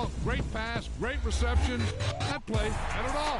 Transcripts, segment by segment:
ball, great pass, great reception. That play had it all.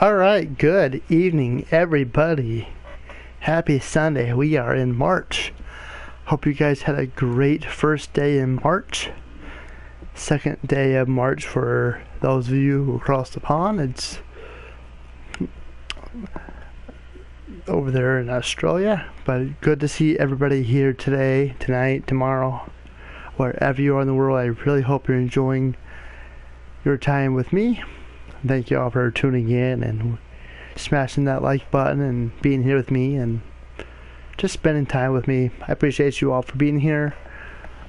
Alright, good evening everybody. Happy Sunday. We are in March. Hope you guys had a great first day in March. Second day of March for those of you who crossed the pond. It's over there in Australia. But good to see everybody here today, tonight, tomorrow, wherever you are in the world. I really hope you're enjoying your time with me. Thank you all for tuning in and smashing that like button and being here with me and just spending time with me. I appreciate you all for being here.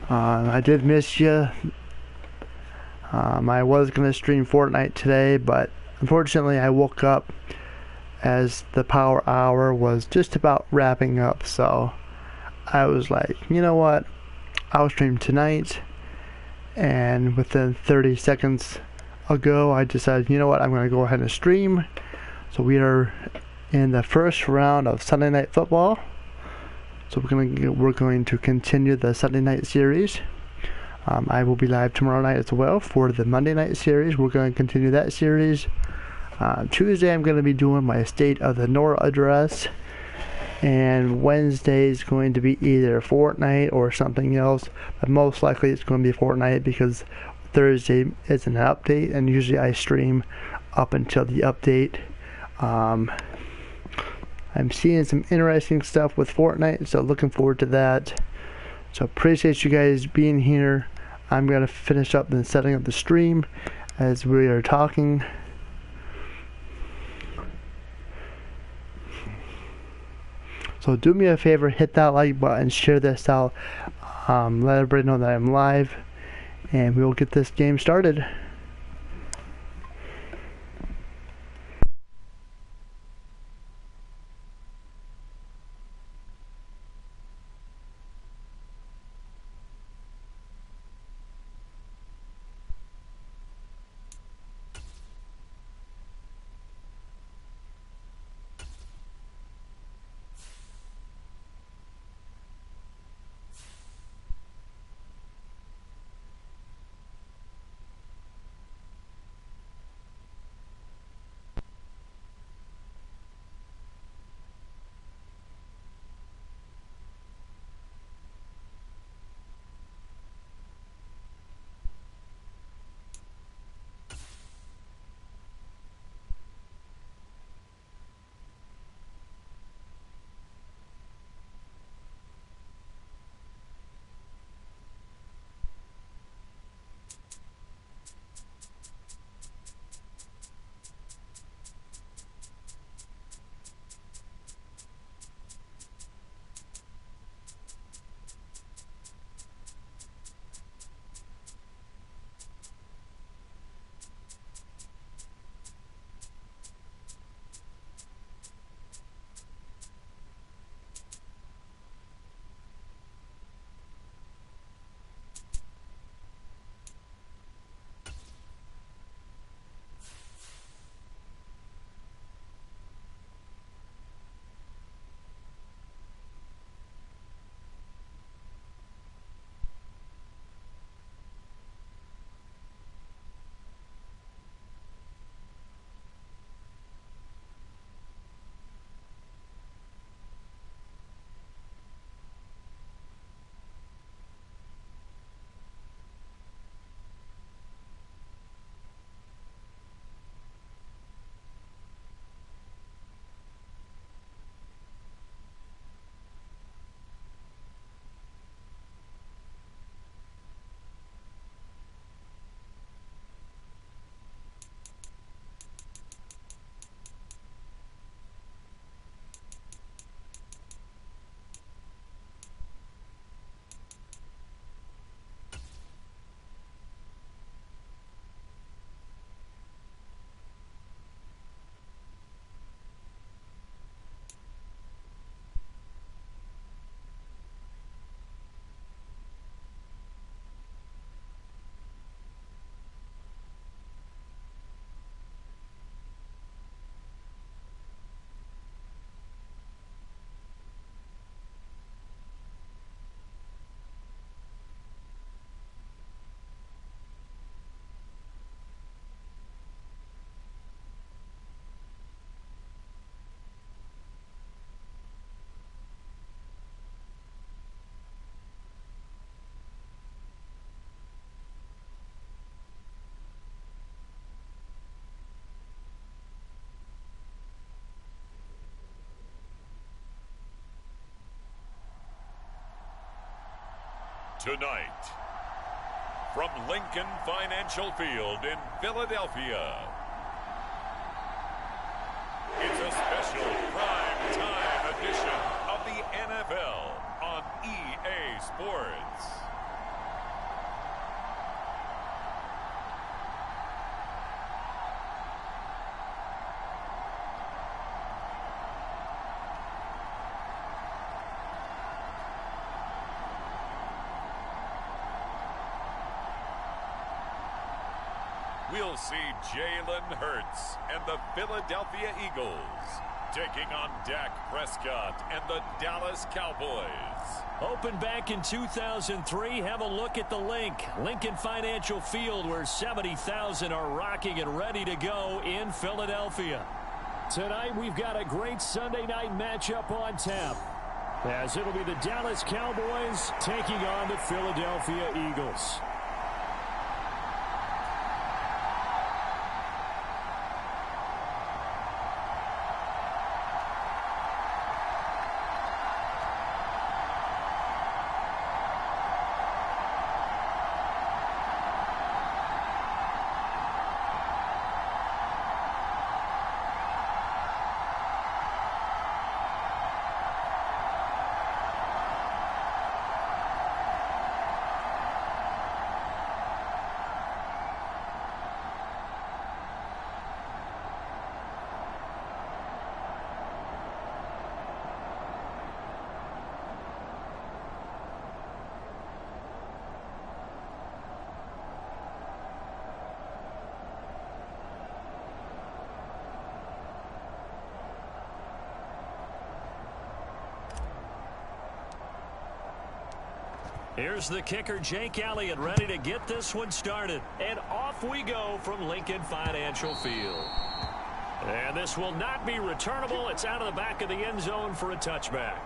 I did miss you. I was going to stream Fortnite today, but unfortunately I woke up as the power hour was just about wrapping up, so I was like, you know what, I'll stream tonight. And within 30 seconds ago, I decided, you know what, I'm going to go ahead and stream. So we are in the first round of Sunday Night Football. So we're going to continue the Sunday Night series. I will be live tomorrow night as well for the Monday Night series. We're going to continue that series. Tuesday, I'm going to be doing my State of the N.O.R.A address. And Wednesday is going to be either Fortnite or something else. But most likely it's going to be Fortnite because Thursday is an update, and usually I stream up until the update. I'm seeing some interesting stuff with Fortnite, so looking forward to that. So appreciate you guys being here. I'm going to finish up and setting up the stream as we are talking. So do me a favor, hit that like button, share this out, let everybody know that I'm live. And we will get this game started. Tonight, from Lincoln Financial Field in Philadelphia, it's a special prime time edition of the NFL on EA Sports. We'll see Jalen Hurts and the Philadelphia Eagles taking on Dak Prescott and the Dallas Cowboys. Opened back in 2003, have a look at the Lincoln Financial Field, where 70,000 are rocking and ready to go in Philadelphia. Tonight we've got a great Sunday night matchup on tap, as it'll be the Dallas Cowboys taking on the Philadelphia Eagles. Here's the kicker, Jake Elliott, ready to get this one started. And off we go from Lincoln Financial Field. And this will not be returnable. It's out of the back of the end zone for a touchback.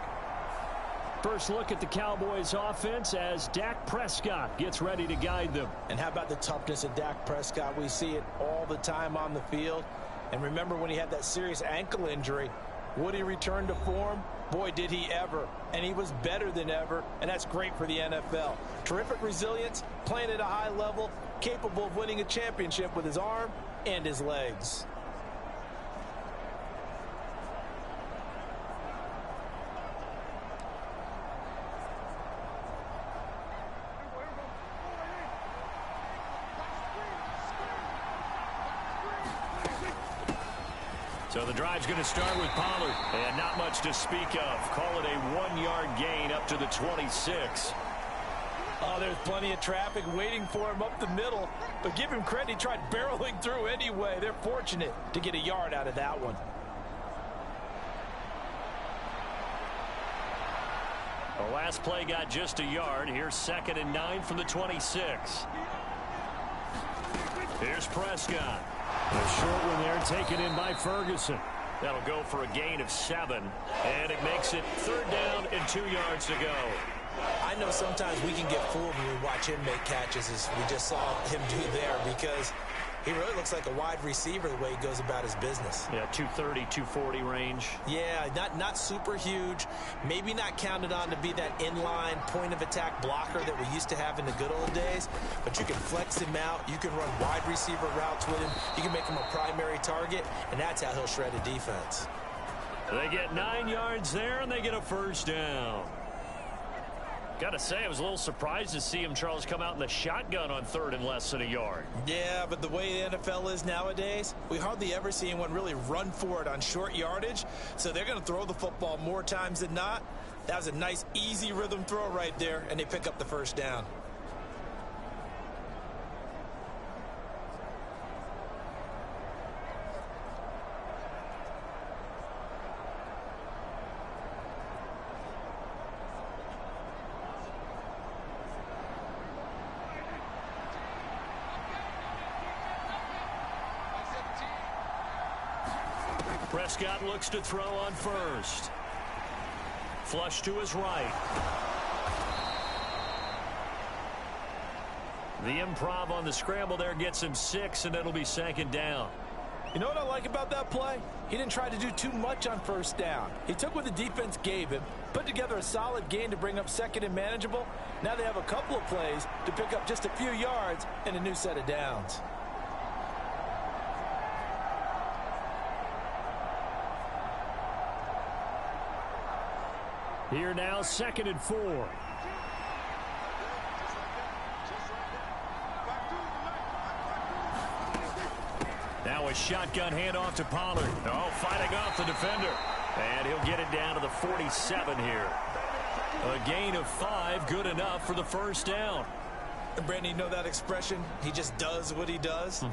First look at the Cowboys offense as Dak Prescott gets ready to guide them. And how about the toughness of Dak Prescott? We see it all the time on the field. And remember when he had that serious ankle injury, would he return to form? Boy, did he ever. And he was better than ever, and that's great for the NFL. Terrific resilience, playing at a high level, capable of winning a championship with his arm and his legs. So the drive's going to start with Pollard. And not much to speak of. Call it a 1-yard gain up to the 26. Oh, there's plenty of traffic waiting for him up the middle. But give him credit, he tried barreling through anyway. They're fortunate to get a yard out of that one. The last play got just a yard. Here's 2nd and 9 from the 26. Here's Prescott. A short one there, taken in by Ferguson. That'll go for a gain of 7. And it makes it 3rd down and 2 yards to go. I know sometimes we can get fooled when we watch him make catches, as we just saw him do there, because he really looks like a wide receiver the way he goes about his business. Yeah, 230, 240 range. Yeah, not super huge. Maybe not counted on to be that inline point-of-attack blocker that we used to have in the good old days. But you can flex him out. You can run wide receiver routes with him. You can make him a primary target, and that's how he'll shred a defense. They get 9 yards there, and they get a 1st down. Got to say, I was a little surprised to see him, Charles, come out in the shotgun on 3rd and less than a yard. Yeah, but the way the NFL is nowadays, we hardly ever see anyone really run for it on short yardage. So they're going to throw the football more times than not. That was a nice, easy rhythm throw right there, and they pick up the 1st down. Prescott looks to throw on 1st. Flush to his right. The improv on the scramble there gets him 6, and it'll be 2nd down. You know what I like about that play? He didn't try to do too much on first down. He took what the defense gave him, put together a solid gain to bring up second and manageable. Now they have a couple of plays to pick up just a few yards and a new set of downs. Here now, 2nd and 4. Now a shotgun handoff to Pollard. Oh, fighting off the defender. And he'll get it down to the 47 here. A gain of 5, good enough for the first down. And Brandon, you know that expression? He just does what he does.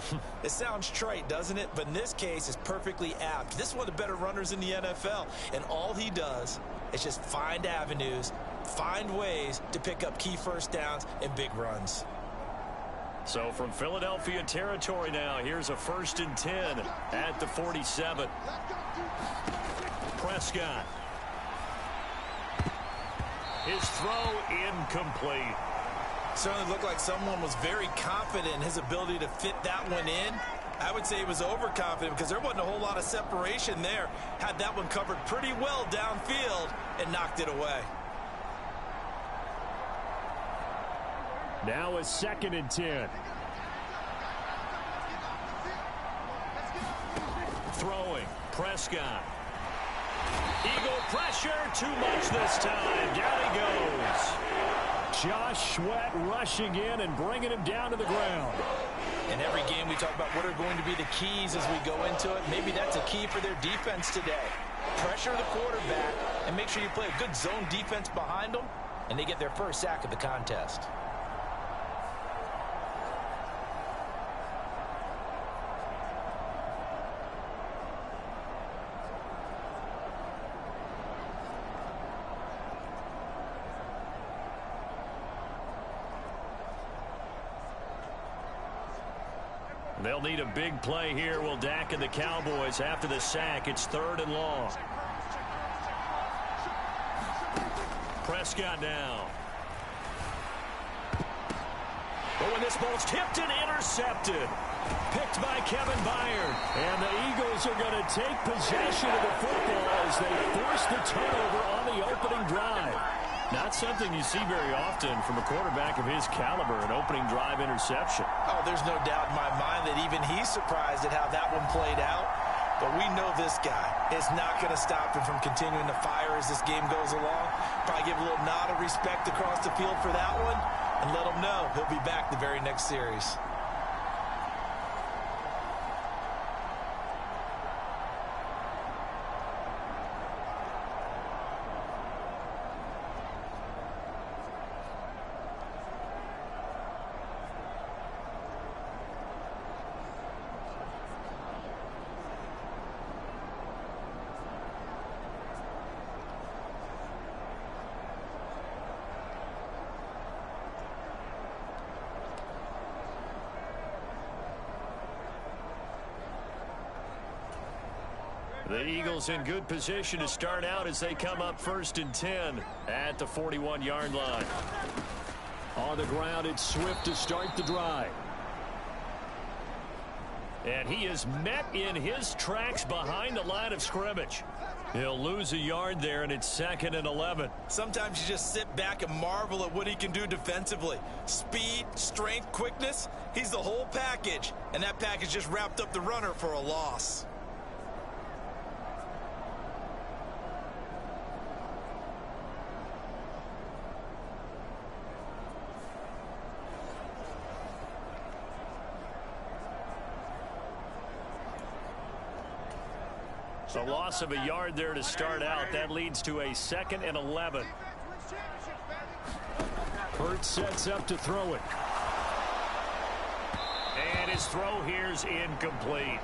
It sounds trite, doesn't it? But in this case, it's perfectly apt. This is one of the better runners in the NFL. And all he does is just find avenues, find ways to pick up key first downs and big runs. So from Philadelphia territory now, here's a 1st and 10 at the 47. Prescott. His throw incomplete. Certainly looked like someone was very confident in his ability to fit that one in. I would say he was overconfident because there wasn't a whole lot of separation there. Had that one covered pretty well downfield and knocked it away. Now a 2nd and 10. Throwing. Prescott. Eagle pressure. Too much this time. Down he goes. Josh Sweat rushing in and bringing him down to the ground. In every game we talk about what are going to be the keys as we go into it. Maybe that's a key for their defense today. Pressure the quarterback and make sure you play a good zone defense behind them, and they get their first sack of the contest. They'll need a big play here. Will Dak and the Cowboys after the sack. It's 3rd and long. Prescott now. Oh, and this ball's tipped and intercepted. Picked by Kevin Byard. And the Eagles are going to take possession of the football as they force the turnover on the opening drive. Not something you see very often from a quarterback of his caliber, an opening drive interception. Oh, there's no doubt in my mind that even he's surprised at how that one played out. But we know this guy is not going to stop him from continuing to fire as this game goes along. Probably give a little nod of respect across the field for that one and let him know he'll be back the very next series. The Eagles in good position to start out as they come up 1st and 10 at the 41-yard line. On the ground, it's Swift to start the drive. And he is met in his tracks behind the line of scrimmage. He'll lose a yard there, and it's 2nd and 11. Sometimes you just sit back and marvel at what he can do defensively. Speed, strength, quickness, he's the whole package. And that package just wrapped up the runner for a loss. A loss of a yard there to start out. That leads to a 2nd and 11. Hurts sets up to throw it. And his throw here's incomplete.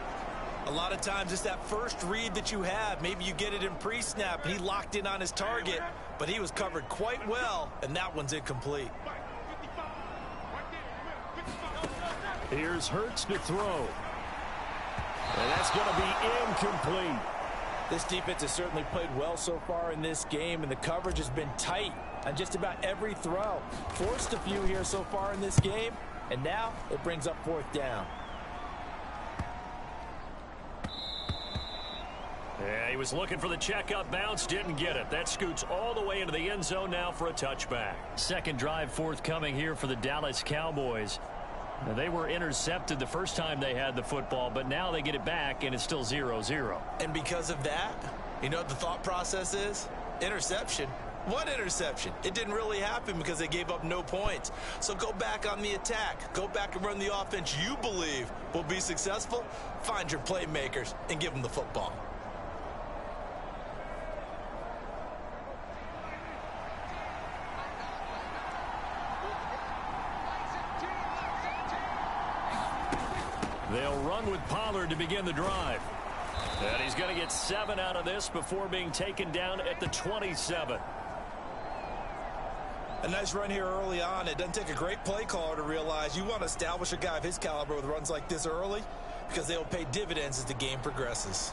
A lot of times it's that first read that you have. Maybe you get it in pre-snap. He locked in on his target, but he was covered quite well, and that one's incomplete. Here's Hurts to throw. And that's going to be incomplete. This defense has certainly played well so far in this game, and the coverage has been tight on just about every throw. Forced a few here so far in this game, and now it brings up 4th down. Yeah, he was looking for the checkup bounce, didn't get it. That scoots all the way into the end zone now for a touchback. Second drive forthcoming here for the Dallas Cowboys. Now, they were intercepted the first time they had the football, but now they get it back, and it's still 0-0. And because of that, you know what the thought process is? Interception. What interception? It didn't really happen because they gave up no points. So go back on the attack. Go back and run the offense you believe will be successful. Find your playmakers and give them the football. They'll run with Pollard to begin the drive. And he's going to get 7 out of this before being taken down at the 27. A nice run here early on. It doesn't take a great play caller to realize you want to establish a guy of his caliber with runs like this early because they'll pay dividends as the game progresses.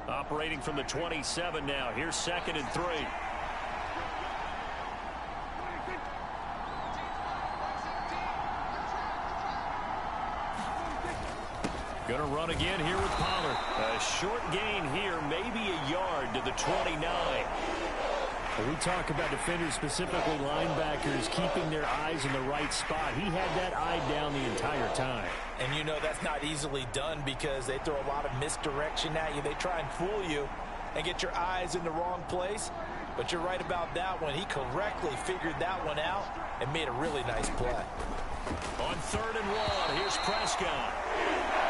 Operating from the 27 now. Here's 2nd and 3. Gonna run again here with Pollard. A short gain here, maybe a yard to the 29. We talk about defenders, specifically linebackers, keeping their eyes in the right spot. He had that eye down the entire time. And you know that's not easily done because they throw a lot of misdirection at you. They try and fool you and get your eyes in the wrong place. But you're right about that one. He correctly figured that one out and made a really nice play. On 3rd and 1, here's Prescott.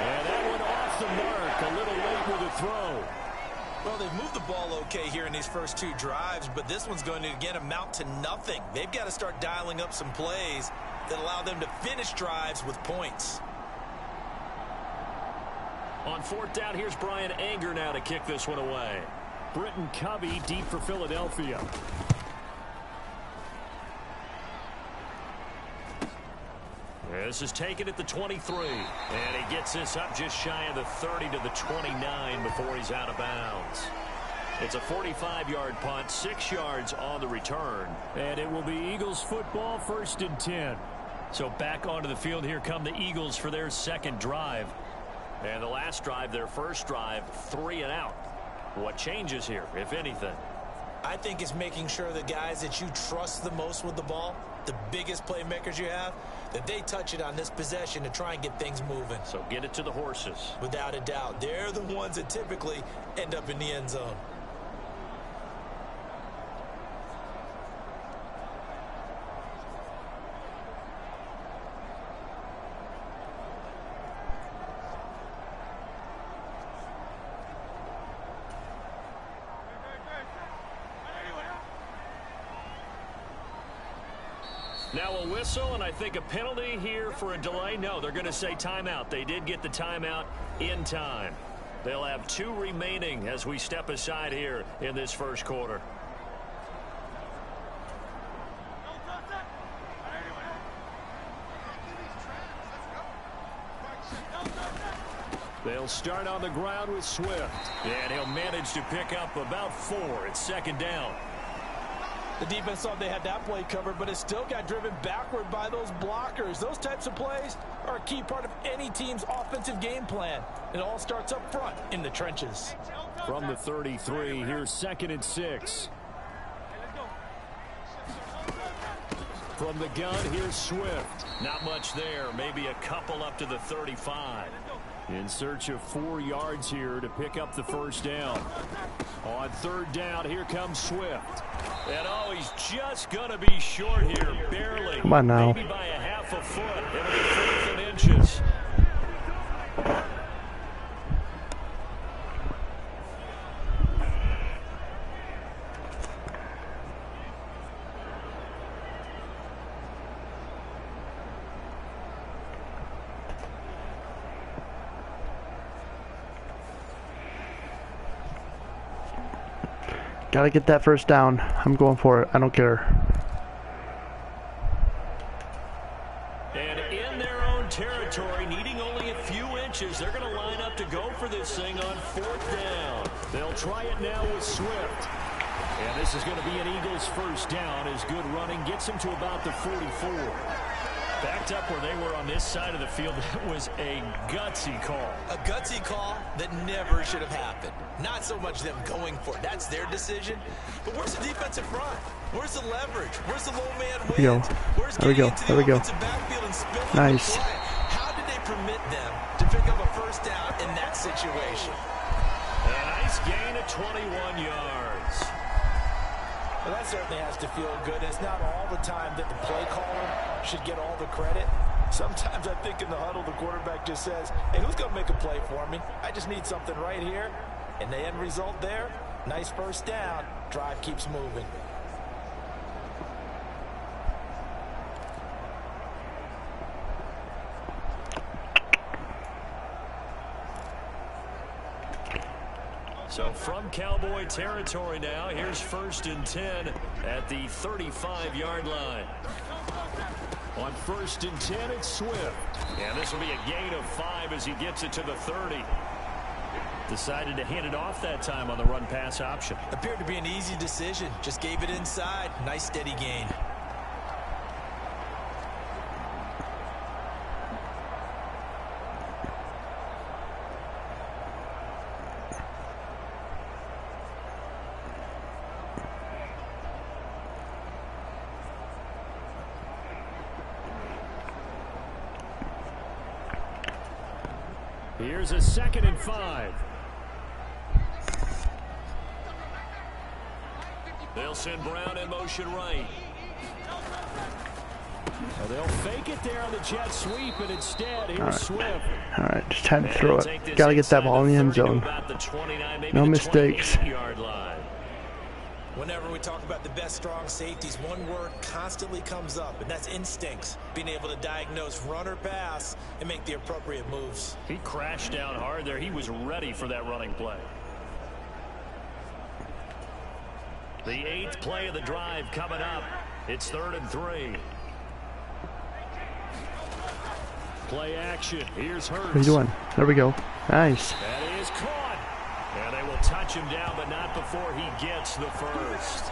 And that one off the mark, a little late with a throw. Well, they've moved the ball okay here in these first 2 drives, but this one's going to, again, amount to nothing. They've got to start dialing up some plays that allow them to finish drives with points. On 4th down, here's Brian Anger now to kick this one away. Britton Covey deep for Philadelphia. This is taken at the 23. And he gets this up just shy of the 30 to the 29 before he's out of bounds. It's a 45-yard punt, 6 yards on the return. And it will be Eagles football, 1st and 10. So back onto the field, here come the Eagles for their 2nd drive. And the last drive, their 1st drive, 3 and out. What changes here, if anything? I think it's making sure the guys that you trust the most with the ball, the biggest playmakers you have, that they touch it on this possession to try and get things moving. So get it to the horses. Without a doubt. They're the ones that typically end up in the end zone. Now a whistle, and I think a penalty here for a delay. No, they're going to say timeout. They did get the timeout in time. They'll have 2 remaining as we step aside here in this 1st quarter. They'll start on the ground with Swift. And he'll manage to pick up about 4. It's 2nd down. The defense thought they had that play covered, but it still got driven backward by those blockers. Those types of plays are a key part of any team's offensive game plan. It all starts up front in the trenches. From the 33, here's 2nd and 6. From the gun, here's Swift. Not much there. Maybe a couple up to the 35. In search of 4 yards here to pick up the 1st down. On 3rd down, here comes Swift. And oh, he's just going to be short here, barely. Come on now. Maybe by a half a foot. It'll be 4th and inches. Gotta get that 1st down. I'm going for it. I don't care. And in their own territory. territory, needing only a few inches. They're going to line up to go for this thing on 4th down. They'll try it now with Swift. And this is going to be an Eagles first down as good running gets them to about the 44. Backed up where they were on this side of the field. That was a gutsy call. A gutsy call that never should have happened. Not so much them going for it. That's their decision. But where's the defensive front? Where's the leverage? Where's the low man win? Where's getting into the offensive backfield and spilling the play? How did they permit them to pick up a first down in that situation? A nice gain of 21 yards. Well, that certainly has to feel good. It's not all the time that the play caller should get all the credit. Sometimes I think in the huddle, the quarterback just says, hey, who's going to make a play for me? I just need something right here. And the end result there, nice first down. Drive keeps moving. So from Cowboy territory now, here's 1st and 10 at the 35-yard line. On 1st and 10, it's Swift. And this will be a gain of 5 as he gets it to the 30. Decided to hand it off that time on the run-pass option. Appeared to be an easy decision. Just gave it inside. Nice steady gain. Here's a 2nd and 5. They'll send Brown in motion right. Well, they'll fake it there on the jet sweep, and instead, here's Swift. All right, just time to throw it. Got to get that ball in the end zone. No mistakes. Whenever we talk about the best strong safeties, one word constantly comes up, and that's instincts. Being able to diagnose run or pass and make the appropriate moves. He crashed down hard there. He was ready for that running play. The 8th play of the drive coming up. It's 3rd and 3. Play action. Here's Hurts. What are you doing? There we go. Nice. That is caught. And they will touch him down, but not before he gets the first.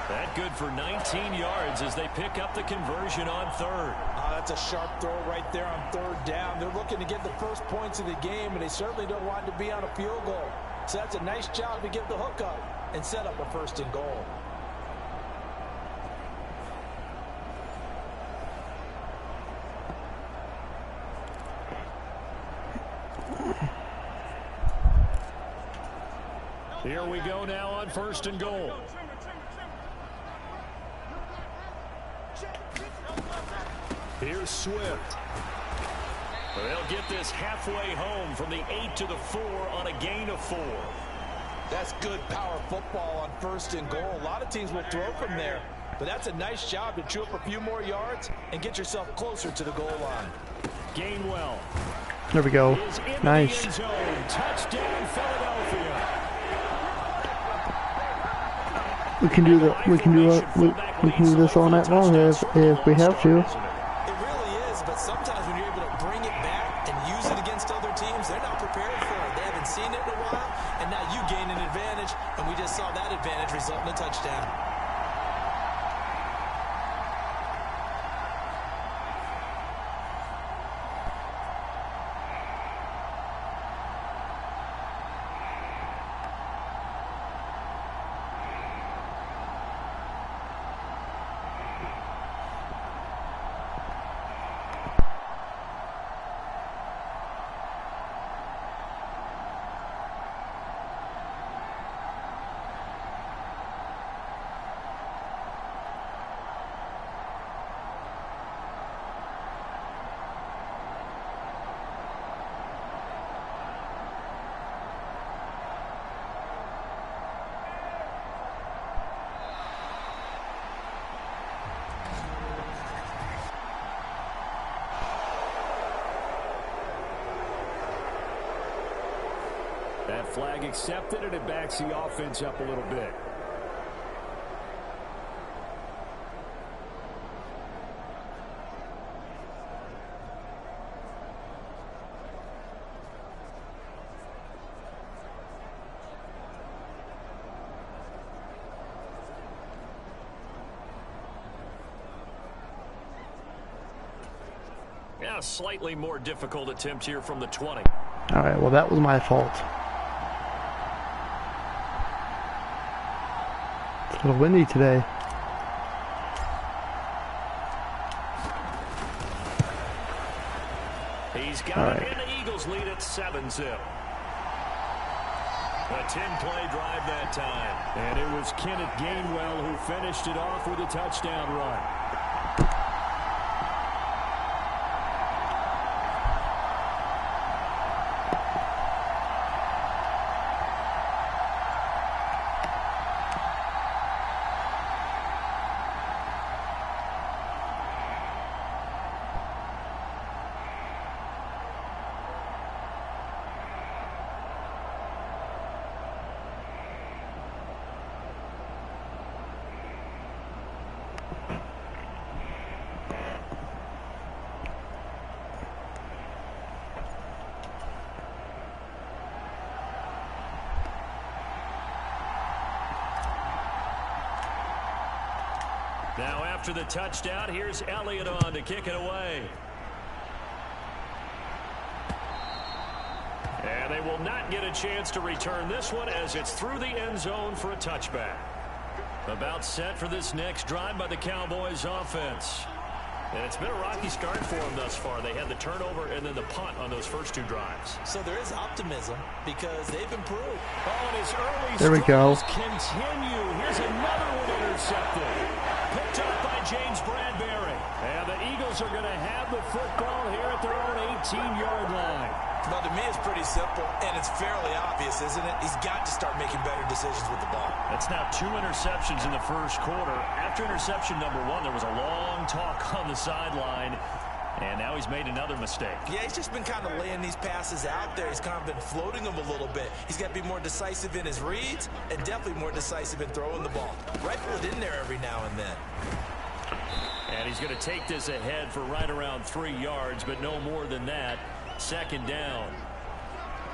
That good for 19 yards as they pick up the conversion on 3rd. That's a sharp throw right there on 3rd down. They're looking to get the first points of the game, and they certainly don't want to be on a field goal. So that's a nice job to get the hook up and set up a 1st and goal. Here we go now on 1st and goal. Here's Swift. They'll get this halfway home from the 8 to the 4 on a gain of 4. That's good power football on 1st and goal. A lot of teams will throw from there, but that's a nice job to chew up a few more yards and get yourself closer to the goal line. Gainwell. There we go. Nice. Touchdown, Philadelphia. We can do that. We can do this all night long if we have to. It really is, but sometimes when you're able to bring it back and use it against other teams, they're not prepared for it. They haven't seen it in a while, and now you gain an advantage, and we just saw that advantage result in a touchdown. That flag accepted, and it backs the offense up a little bit. Yeah, slightly more difficult attempt here from the 20. All right, well, that was my fault. It's a little windy today. He's got it, and the Eagles lead at 7-0. A 10-play drive that time. And it was Kenneth Gainwell who finished it off with a touchdown run. Now after the touchdown, here's Elliott on to kick it away. And they will not get a chance to return this one as it's through the end zone for a touchback. About set for this next drive by the Cowboys offense. And it's been a rocky start for them thus far. They had the turnover and then the punt on those first two drives. So there is optimism because they've improved. Oh, and his early There we go. continue. Here's another one intercepted. Picked up by James Bradbury. And the Eagles are going to have the football here at their own 18-yard line. Well, to me, it's pretty simple, and it's fairly obvious, isn't it? He's got to start making better decisions with the ball. That's now 2 interceptions in the first quarter. After interception number 1, there was a long talk on the sideline, and now he's made another mistake. Yeah, he's just been kind of laying these passes out there. He's kind of been floating them a little bit. He's got to be more decisive in his reads and definitely more decisive in throwing the ball. Rifle it in there every now and then. And he's going to take this ahead for right around 3 yards, but no more than that. Second down.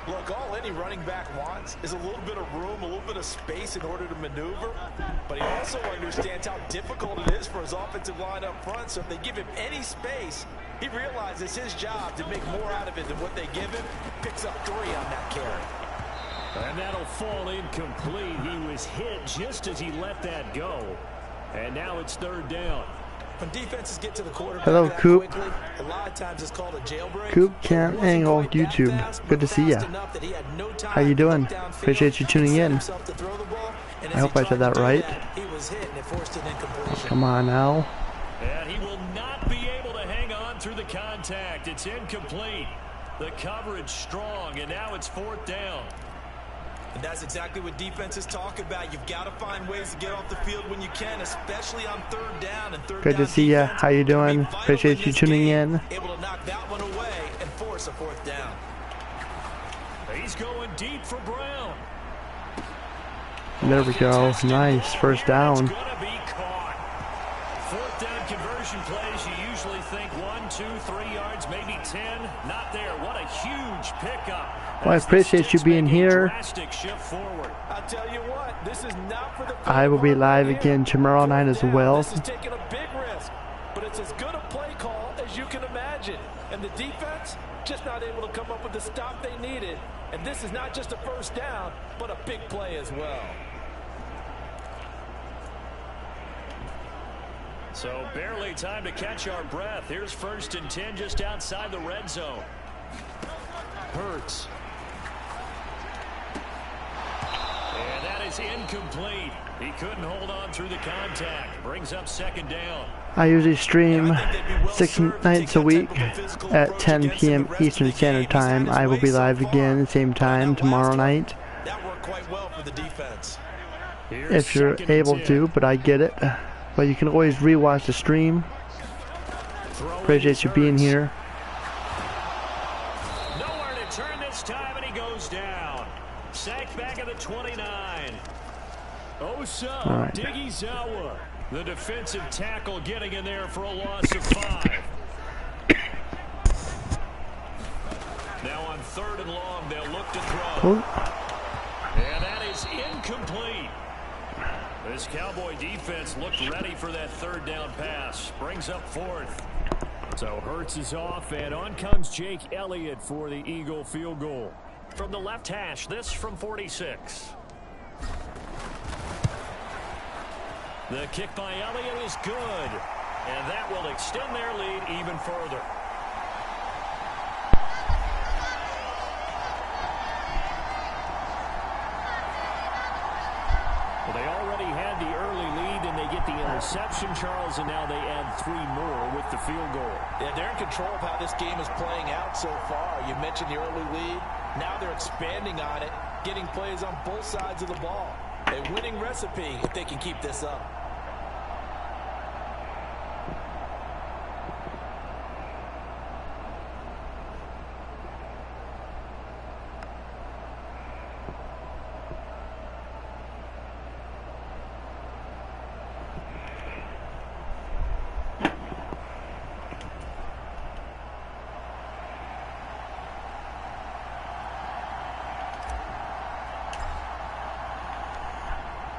Look, all any running back wants is a little bit of room, a little bit of space in order to maneuver. But he also understands how difficult it is for his offensive line up front. So if they give him any space, he realizes it's his job to make more out of it than what they give him. Picks up 3 on that carry. And that'll fall incomplete. He was hit just as he let that go. And now it's third down. When defenses get to the quarterback Hello, Coop. Quickly, a lot of times it's called a jailbreak. Coop Cam Angle YouTube. Good to see ya. How you doing? Appreciate you tuning in. I hope I said that right. Come on now. And he will not be able to hang on through the contact. It's incomplete. The coverage strong, and now it's 4th down. And that's exactly what defenses talk about. You've got to find ways to get off the field when you can, especially on 3rd down and 3rd Good to see ya. How you doing? Appreciate you tuning in. Able to knock that one away and force a 4th down. He's going deep for Brown. There we go. Nice. First down. 4th down conversion plays. You usually think 1, 2, 3 yards, maybe 10. Not there. What a huge pickup. Well, I appreciate you being here. I'll tell you what, this is not for the I will be live again tomorrow night as well. This is taking a big risk, but it's as good a play call as you can imagine. And the defense just not able to come up with the stop they needed. And this is not just a first down, but a big play as well. So barely time to catch our breath. Here's 1st and 10 just outside the red zone. Hurts. And that is incomplete. He couldn't hold on through the contact. Brings up 2nd down. I usually stream 6 nights a week at 10 p.m. Eastern Standard Time. I will be live again same time tomorrow night. That worked quite well for the defense. If you're able to, but I get it. But you can always rewatch the stream. Appreciate you being here. Nowhere to turn this time, and he goes down. Sacked back at the 29. Osa Right. Digizawa, the defensive tackle, getting in there for a loss of 5. Now on 3rd and long, they'll look to throw. And that is incomplete. This Cowboy defense looked ready for that 3rd down pass. Brings up 4th. So Hurts is off, and on comes Jake Elliott for the Eagle field goal. From the left hash, this from 46. The kick by Elliott is good, and that will extend their lead even further. Well, they already had the early lead, and they get the interception, Charles, and now they add 3 more with the field goal. Yeah, they're in control of how this game is playing out so far. You mentioned the early lead. Now they're expanding on it, getting plays on both sides of the ball. A winning recipe if they can keep this up.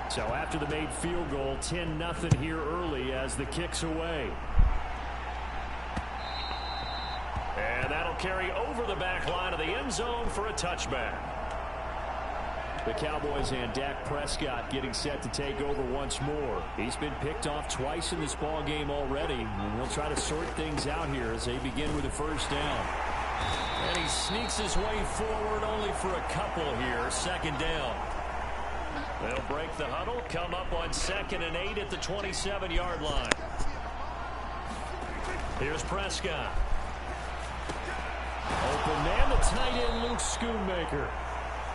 So after the made field goal, 10-0 here early as the kick's away. And that'll carry over the back line of the end zone for a touchback. The Cowboys and Dak Prescott getting set to take over once more. He's been picked off twice in this ball game already. And they'll try to sort things out here as they begin with a first down. And he sneaks his way forward only for a couple here. Second down. They'll break the huddle, come up on 2nd and 8 at the 27-yard line. Here's Prescott. Open man, the tight end, Luke Schoonmaker.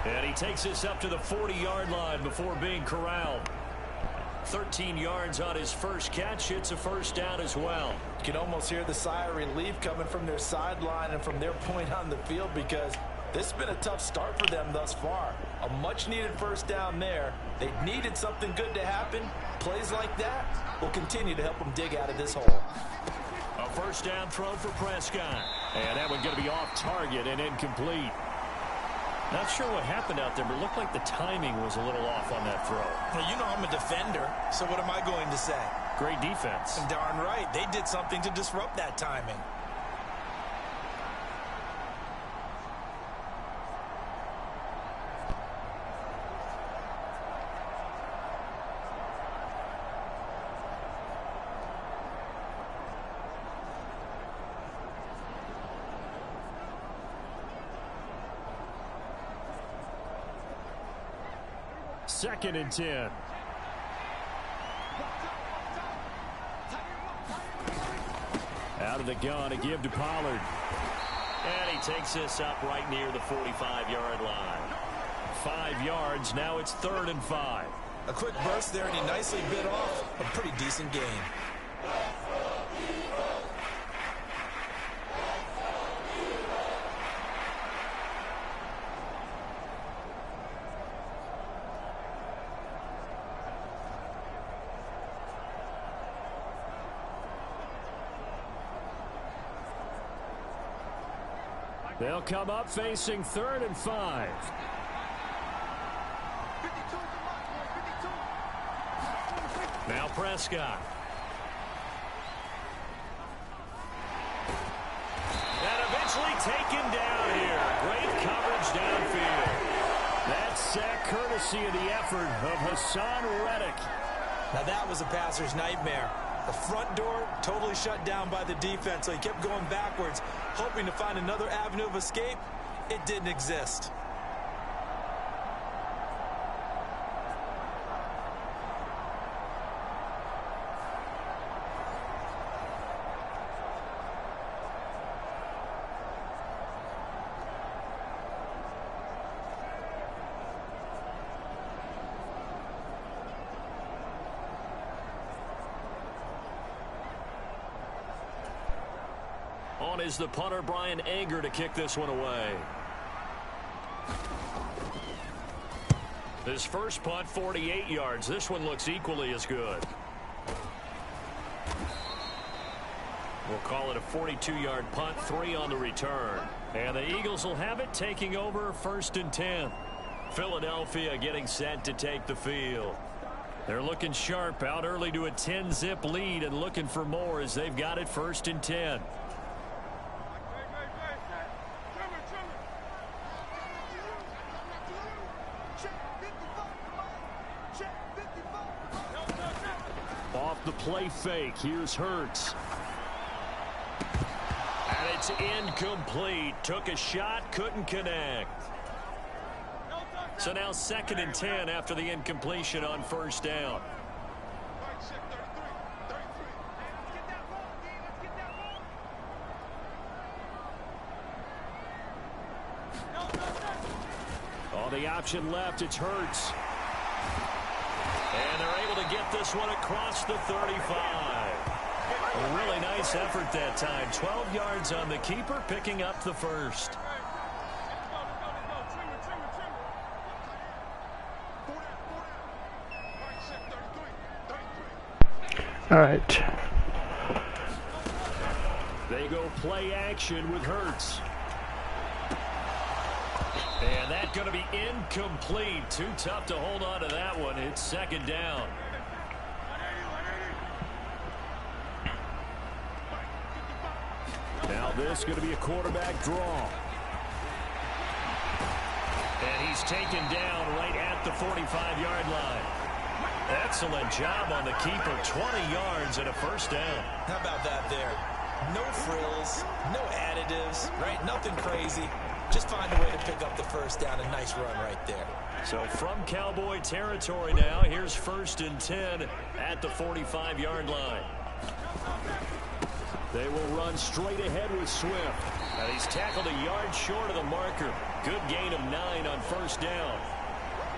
And he takes this up to the 40-yard line before being corralled. 13 yards on his first catch. It's a first down as well. You can almost hear the sigh of relief coming from their sideline and from their point on the field because this has been a tough start for them thus far. A much-needed first down there. They needed something good to happen. Plays like that will continue to help them dig out of this hole. A first down throw for Prescott. And that one's going to be off target and incomplete. Not sure what happened out there, but it looked like the timing was a little off on that throw. Well, you know I'm a defender, so what am I going to say? Great defense. And darn right. They did something to disrupt that timing. Second and 10. Out of the gun, a give to Pollard. And he takes this up right near the 45-yard line. 5 yards, now it's 3rd and 5. A quick burst there, and he nicely bit off a pretty decent gain. They'll come up facing 3rd and 5. Now Prescott. And eventually taken down here. Great coverage downfield. That sack courtesy of the effort of Hassan Reddick. Now that was a passer's nightmare. The front door totally shut down by the defense, so he kept going backwards, hoping to find another avenue of escape. It didn't exist. On is the punter, Brian Anger, to kick this one away. His first punt, 48 yards. This one looks equally as good. We'll call it a 42-yard punt, 3 on the return. And the Eagles will have it, taking over 1st and 10. Philadelphia getting set to take the field. They're looking sharp, out early to a 10-zip lead and looking for more as they've got it 1st and 10. play fake. Here's Hurts. And it's incomplete. Took a shot, couldn't connect. So now 2nd and 10 after the incompletion on first down. On the option left, it's Hurts. And they're able to get this one across the 35. A really nice effort that time. 12 yards on the keeper, picking up the first. All right. They go play action with Hurts. And that's going to be incomplete. Too tough to hold on to that one. It's 2nd down. Now this is going to be a quarterback draw. And he's taken down right at the 45-yard line. Excellent job on the keeper. 20 yards and a first down. How about that there? No frills, no additives, right? Nothing crazy. Just find a way to pick up the first down. A nice run right there. So from Cowboy territory now, here's 1st and 10 at the 45-yard line. They will run straight ahead with Swift. And he's tackled a yard short of the marker. Good gain of 9 on first down.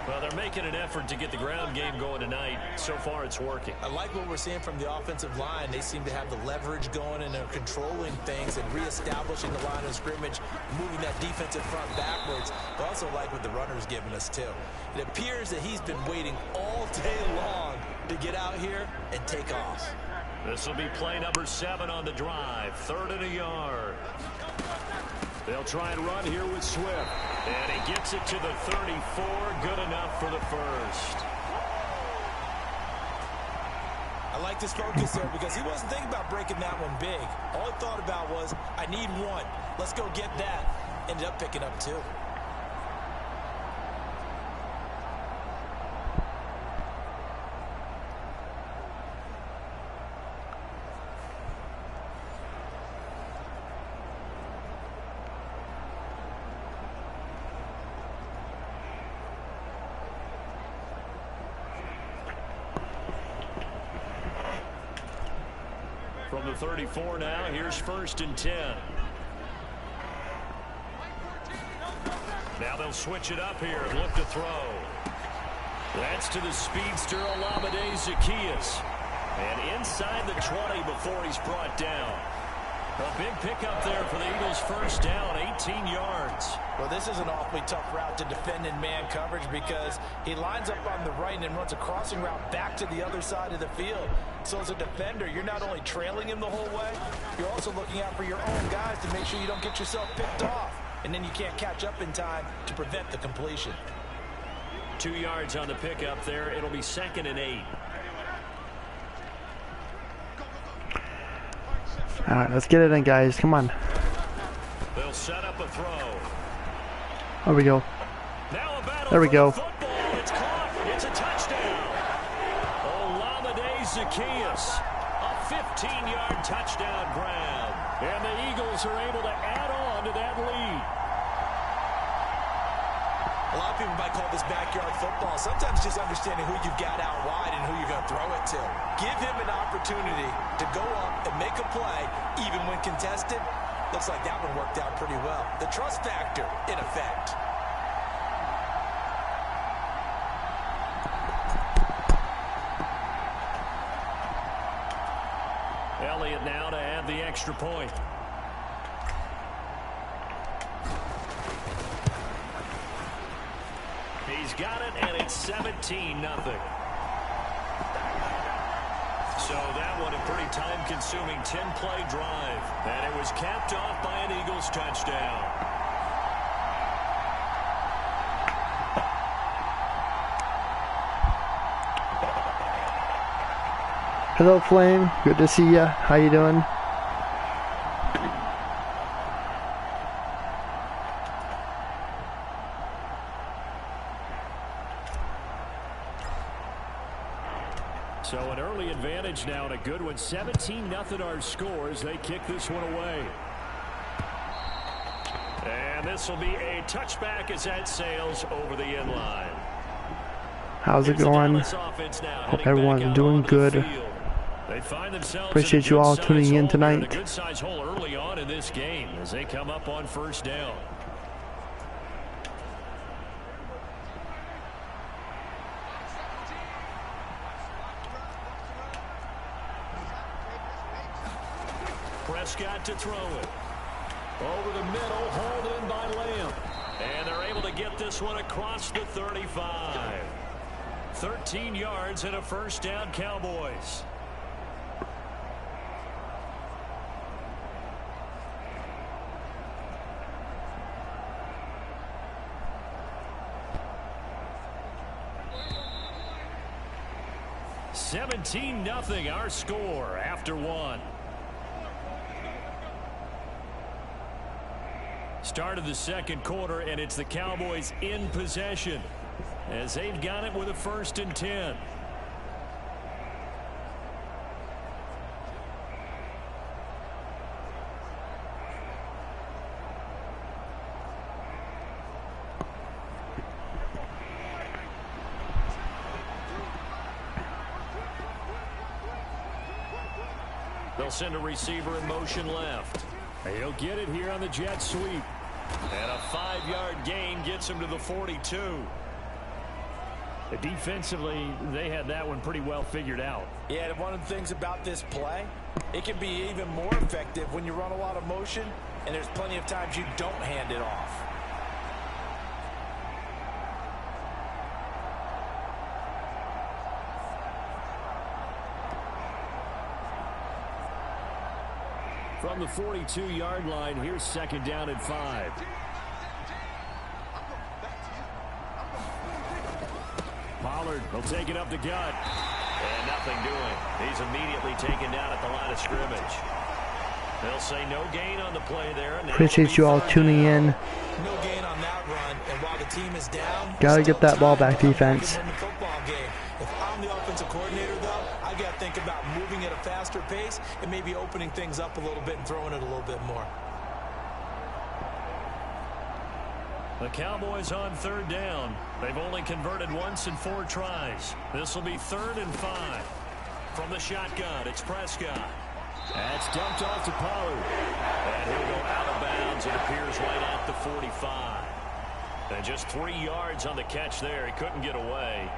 Well, they're making an effort to get the ground game going tonight. So far, it's working. I like what we're seeing from the offensive line. They seem to have the leverage going, and they're controlling things and reestablishing the line of scrimmage, moving that defensive front backwards. But also like what the runner's giving us, too. It appears that he's been waiting all day long to get out here and take off. This will be play number 7 on the drive. 3rd and a yard. They'll try and run here with Swift. And he gets it to the 34. Good enough for the first. I like this focus there because he wasn't thinking about breaking that one big. All he thought about was, I need 1. Let's go get that. Ended up picking up 2. From the 34 now, here's 1st and 10. Now they'll switch it up here and look to throw. That's to the speedster, Olamide Zaccheaus. And inside the 20 before he's brought down. A big pickup there for the Eagles' first down, 18 yards. Well, this is an awfully tough route to defend in man coverage because he lines up on the right and then runs a crossing route back to the other side of the field. So as a defender, you're not only trailing him the whole way, you're also looking out for your own guys to make sure you don't get yourself picked off. And then you can't catch up in time to prevent the completion. 2 yards on the pickup there. It'll be 2nd and 8. All right, let's get it in, guys. Come on. They'll set up a throw. There we go. Now a battle there we for go. The football. It's caught. It's a touchdown. Olamide Zaccheaus. A 15-yard touchdown grab. And the Eagles are able to add on to that lead. A lot of people might call this backyard football. Sometimes just understanding who you've got out wide and who you're going to throw it to. Give him an opportunity to go up and make a play, even when contested. Looks like that one worked out pretty well. The trust factor, in effect. Elliott now to add the extra point. He's got it, and it's 17-0. So that one a pretty time-consuming 10-play drive. And it was capped off by an Eagles touchdown. Hello, Flame. Good to see ya. How you doing? So an early advantage now and a good one. 17-0 our scores. They kick this one away. And this will be a touchback as that sails over the end line. How's it going? Hope everyone's doing good. Appreciate you all tuning in tonight. A good size hole early on in this game as they come up on first down. Prescott to throw it. Over the middle, hauled in by Lamb. And they're able to get this one across the 35. 13 yards and a first down, Cowboys. $17-0 our score after one. Start of the second quarter, and it's the Cowboys in possession as they've got it with a 1st and 10. They'll send a receiver in motion left. He'll get it here on the jet sweep. And a 5-yard gain gets him to the 42. Defensively, they had that one pretty well figured out. Yeah, one of the things about this play, it can be even more effective when you run a lot of motion, and there's plenty of times you don't hand it off. From the 42-yard line, here's 2nd down and 5. Pollard will take it up the gut. And nothing doing. He's immediately taken down at the line of scrimmage. They'll say no gain on the play there. Appreciate you all tuning in. No gain on that run, and while the team is down, gotta get that ball back, defense. If I'm the offensive coordinator, though, I got to think about moving at a faster pace and maybe opening things up a little bit and throwing it a little bit more. The Cowboys on 3rd down. They've only converted once in 4 tries. This will be 3rd and 5. From the shotgun, it's Prescott. That's dumped off to Pollard. And he'll go out of bounds. It appears right at the 45. And just 3 yards on the catch there. He couldn't get away.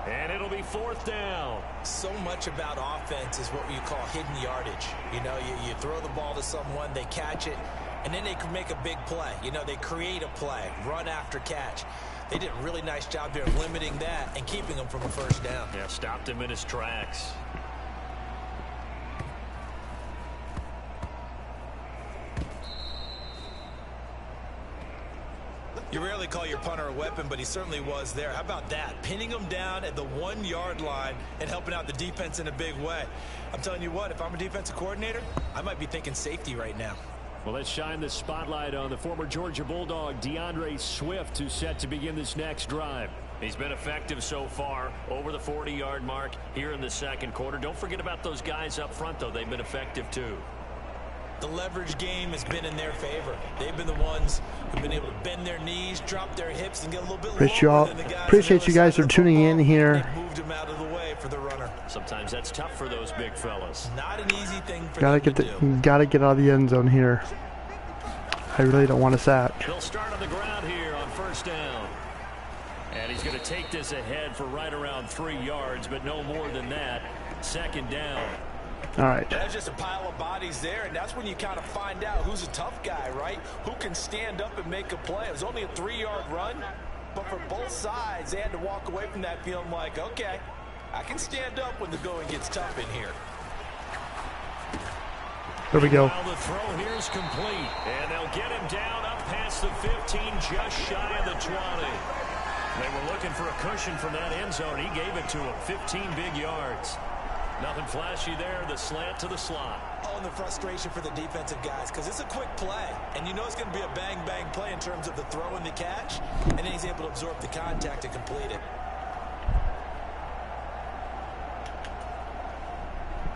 And it'll be 4th down. So much about offense is what you call hidden yardage. You know, you throw the ball to someone, they catch it, and then they can make a big play. You know, they create a play, run after catch. They did a really nice job there limiting that and keeping him from a 1st down. Yeah, stopped him in his tracks. You rarely call your punter a weapon, but he certainly was there. How about that? Pinning him down at the 1-yard line and helping out the defense in a big way. I'm telling you what, if I'm a defensive coordinator, I might be thinking safety right now. Well, let's shine the spotlight on the former Georgia Bulldog, DeAndre Swift, who's set to begin this next drive. He's been effective so far, over the 40-yard mark here in the second quarter. Don't forget about those guys up front, though. They've been effective, too. The leverage game has been in their favor. They've been the ones who've been able to bend their knees, drop their hips, and get a little bit lower than the guys. Appreciate you guys for tuning in here. Moved him out of the way for the runner. Sometimes that's tough for those big fellas. Not an easy thing for them to do. Gotta get out of the end zone here. I really don't want to sack. He'll start on the ground here on 1st down. And he's going to take this ahead for right around 3 yards, but no more than that. 2nd down. All right. There's just a pile of bodies there, and that's when you kind of find out who's a tough guy, right? Who can stand up and make a play. It was only a 3-yard run, but for both sides, they had to walk away from that feeling like, okay, I can stand up when the going gets tough in here. There we go. Now the throw here is complete, and they'll get him down up past the 15, just shy of the 20. They were looking for a cushion from that end zone. He gave it to him, 15 big yards. Nothing flashy there, the slant to the slot. Oh, and the frustration for the defensive guys, because it's a quick play, and you know it's going to be a bang-bang play in terms of the throw and the catch, and then he's able to absorb the contact and complete it.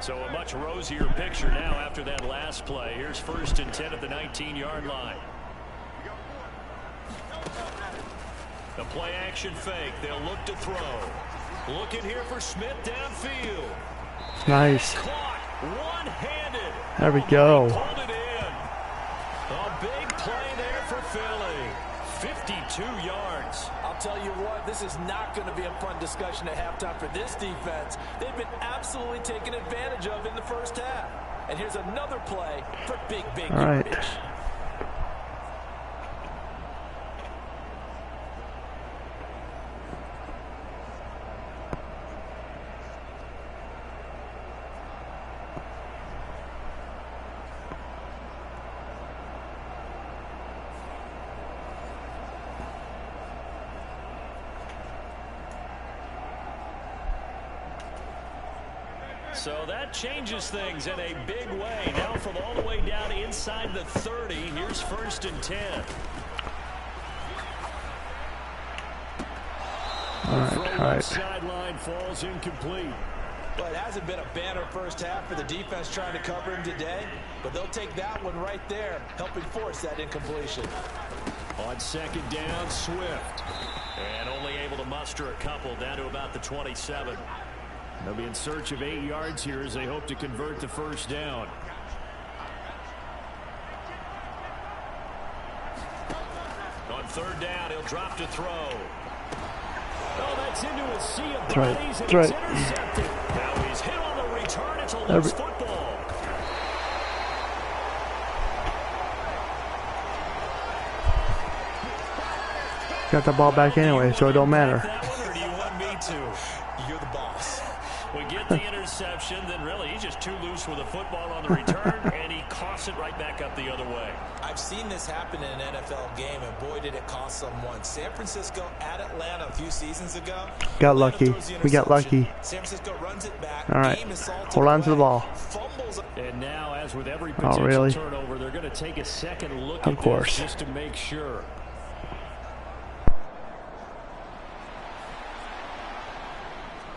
So a much rosier picture now after that last play. Here's 1st and 10 at the 19-yard line. The play action fake. They'll look to throw. Looking here for Smith downfield. Nice. Caught one-handed. There we go. Pulled it in. A big play there for Philly. 52 yards. I'll tell you what, this is not going to be a fun discussion at halftime for this defense. They've been absolutely taken advantage of in the first half. And here's another play for big All yardage. right. So that changes things in a big way. Now from all the way down inside the 30, here's 1st and 10. All right. Sideline falls incomplete. Well, it hasn't been a banner first half for the defense trying to cover him today, but they'll take that one right there, helping force that incompletion. On 2nd down, Swift. And only able to muster a couple down to about the 27. They'll be in search of 8 yards here as they hope to convert the 1st down. On 3rd down, he'll drop to throw. Oh, that's into a sea of That's right. bodies, and That's it's right. intercepted. Now he's hit on the return. It's a loose football. Got the ball back anyway, so it don't matter. That one, or do you want me to? You're the boss. We get the interception, then really he's just too loose with the football on the return, and he coughs it right back up the other way. I've seen this happen in an NFL game, and boy, did it cost someone. San Francisco at Atlanta a few seasons ago. Got lucky. We got lucky. San Francisco runs it back. All right. Game is salted Hold on to the away. ball. Fumbles. And now, as with every Oh, potential really? turnover, they're going to take a second look Of at course. this just to make sure.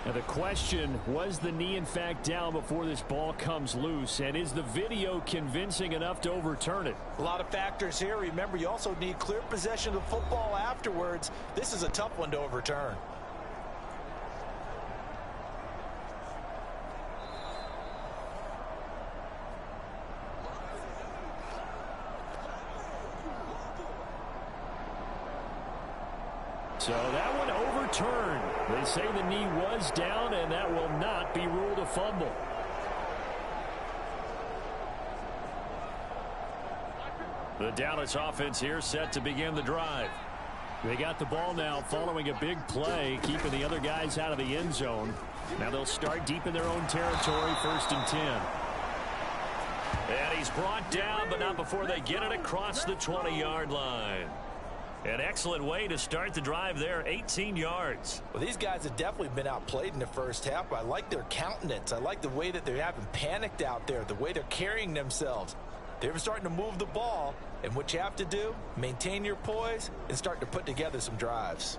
Now the question, was the knee in fact down before this ball comes loose? And is the video convincing enough to overturn it? A lot of factors here. Remember, you also need clear possession of the football afterwards. This is a tough one to overturn. So that one overturned. They say the knee was down, and that will not be ruled a fumble. The Dallas offense here set to begin the drive. They got the ball now following a big play, keeping the other guys out of the end zone. Now they'll start deep in their own territory, 1st and 10. And he's brought down, but not before they get it across the 20-yard line. An excellent way to start the drive there, 18 yards. Well, these guys have definitely been outplayed in the first half. I like their countenance. I like the way that they haven't panicked out there, the way they're carrying themselves. They're starting to move the ball, and what you have to do, maintain your poise and start to put together some drives.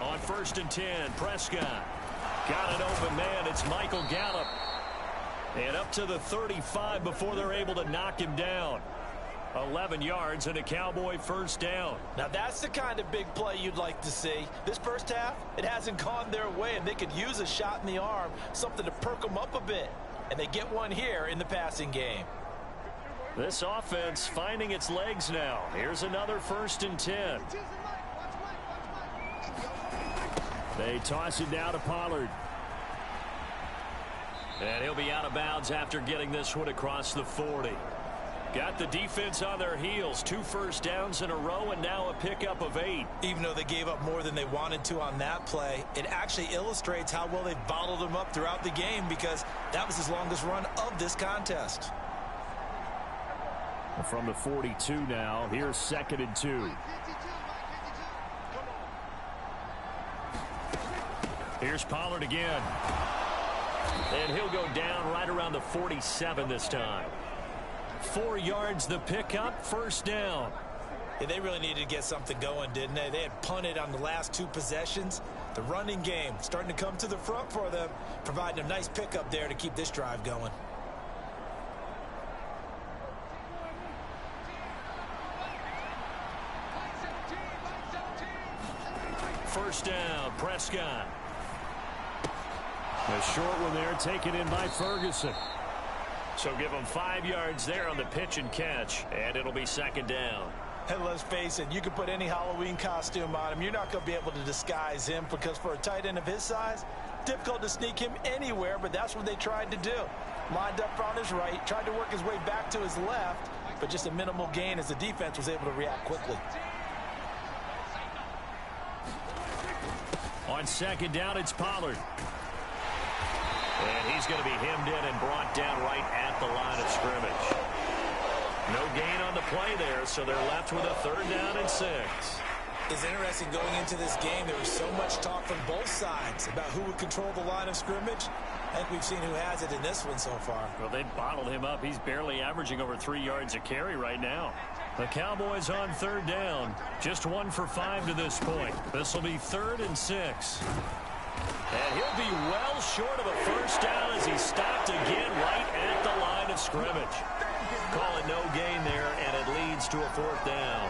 On 1st and 10, Prescott. Got an open man. It's Michael Gallup. And up to the 35 before they're able to knock him down. 11 yards and a Cowboy 1st down. Now that's the kind of big play you'd like to see. This first half, it hasn't gone their way, and they could use a shot in the arm, something to perk them up a bit. And they get one here in the passing game. This offense finding its legs now. Here's another 1st and 10. They toss it down to Pollard. And he'll be out of bounds after getting this one across the 40. Got the defense on their heels. 2 first downs in a row and now a pickup of 8. Even though they gave up more than they wanted to on that play, it actually illustrates how well they've bottled them up throughout the game because that was his longest run of this contest. From the 42 now, here's 2nd and 2. Here's Pollard again. And he'll go down right around the 47 this time. 4 yards the pickup, first down. Yeah, they really needed to get something going, didn't they? They had punted on the last 2 possessions. The running game starting to come to the front for them, providing a nice pickup there to keep this drive going. First down, Prescott. A short one there, taken in by Ferguson. So give him 5 yards there on the pitch and catch, and it'll be 2nd down. And let's face it, you can put any Halloween costume on him. You're not going to be able to disguise him because for a tight end of his size, difficult to sneak him anywhere, but that's what they tried to do. Lined up on his right, tried to work his way back to his left, but just a minimal gain as the defense was able to react quickly. On 2nd down, it's Pollard. And he's going to be hemmed in and brought down right at the line of scrimmage. No gain on the play there, so they're left with a 3rd down and 6. It's interesting going into this game. There was so much talk from both sides about who would control the line of scrimmage. I think we've seen who has it in this one so far. Well, they bottled him up. He's barely averaging over 3 yards a carry right now. The Cowboys on 3rd down. Just 1 for 5 to this point. This will be 3rd and 6. And he'll be well short of a first down as he's stopped again right at the line of scrimmage. Call it no gain there, and it leads to a 4th down.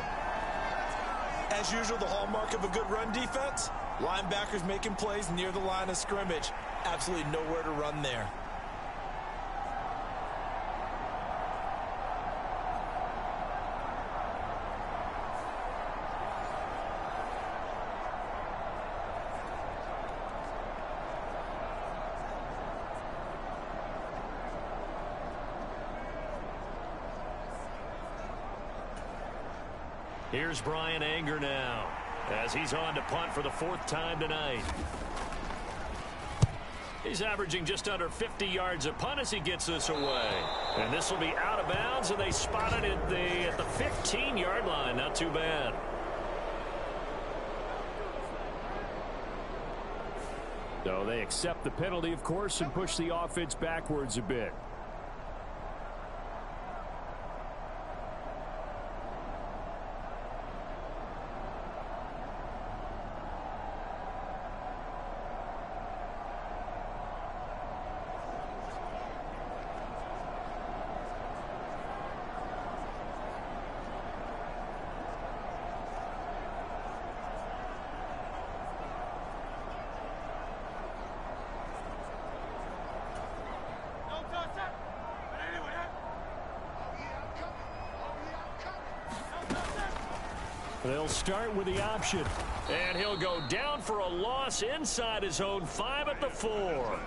As usual, the hallmark of a good run defense, linebackers making plays near the line of scrimmage. Absolutely nowhere to run there. Here's Brian Anger now as he's on to punt for the 4th time tonight. He's averaging just under 50 yards a punt as he gets this away. And this will be out of bounds, and they spotted it at the 15-yard line. Not too bad. So they accept the penalty, of course, and push the offense backwards a bit. They'll start with the option. And he'll go down for a loss inside his own 5 at the 4.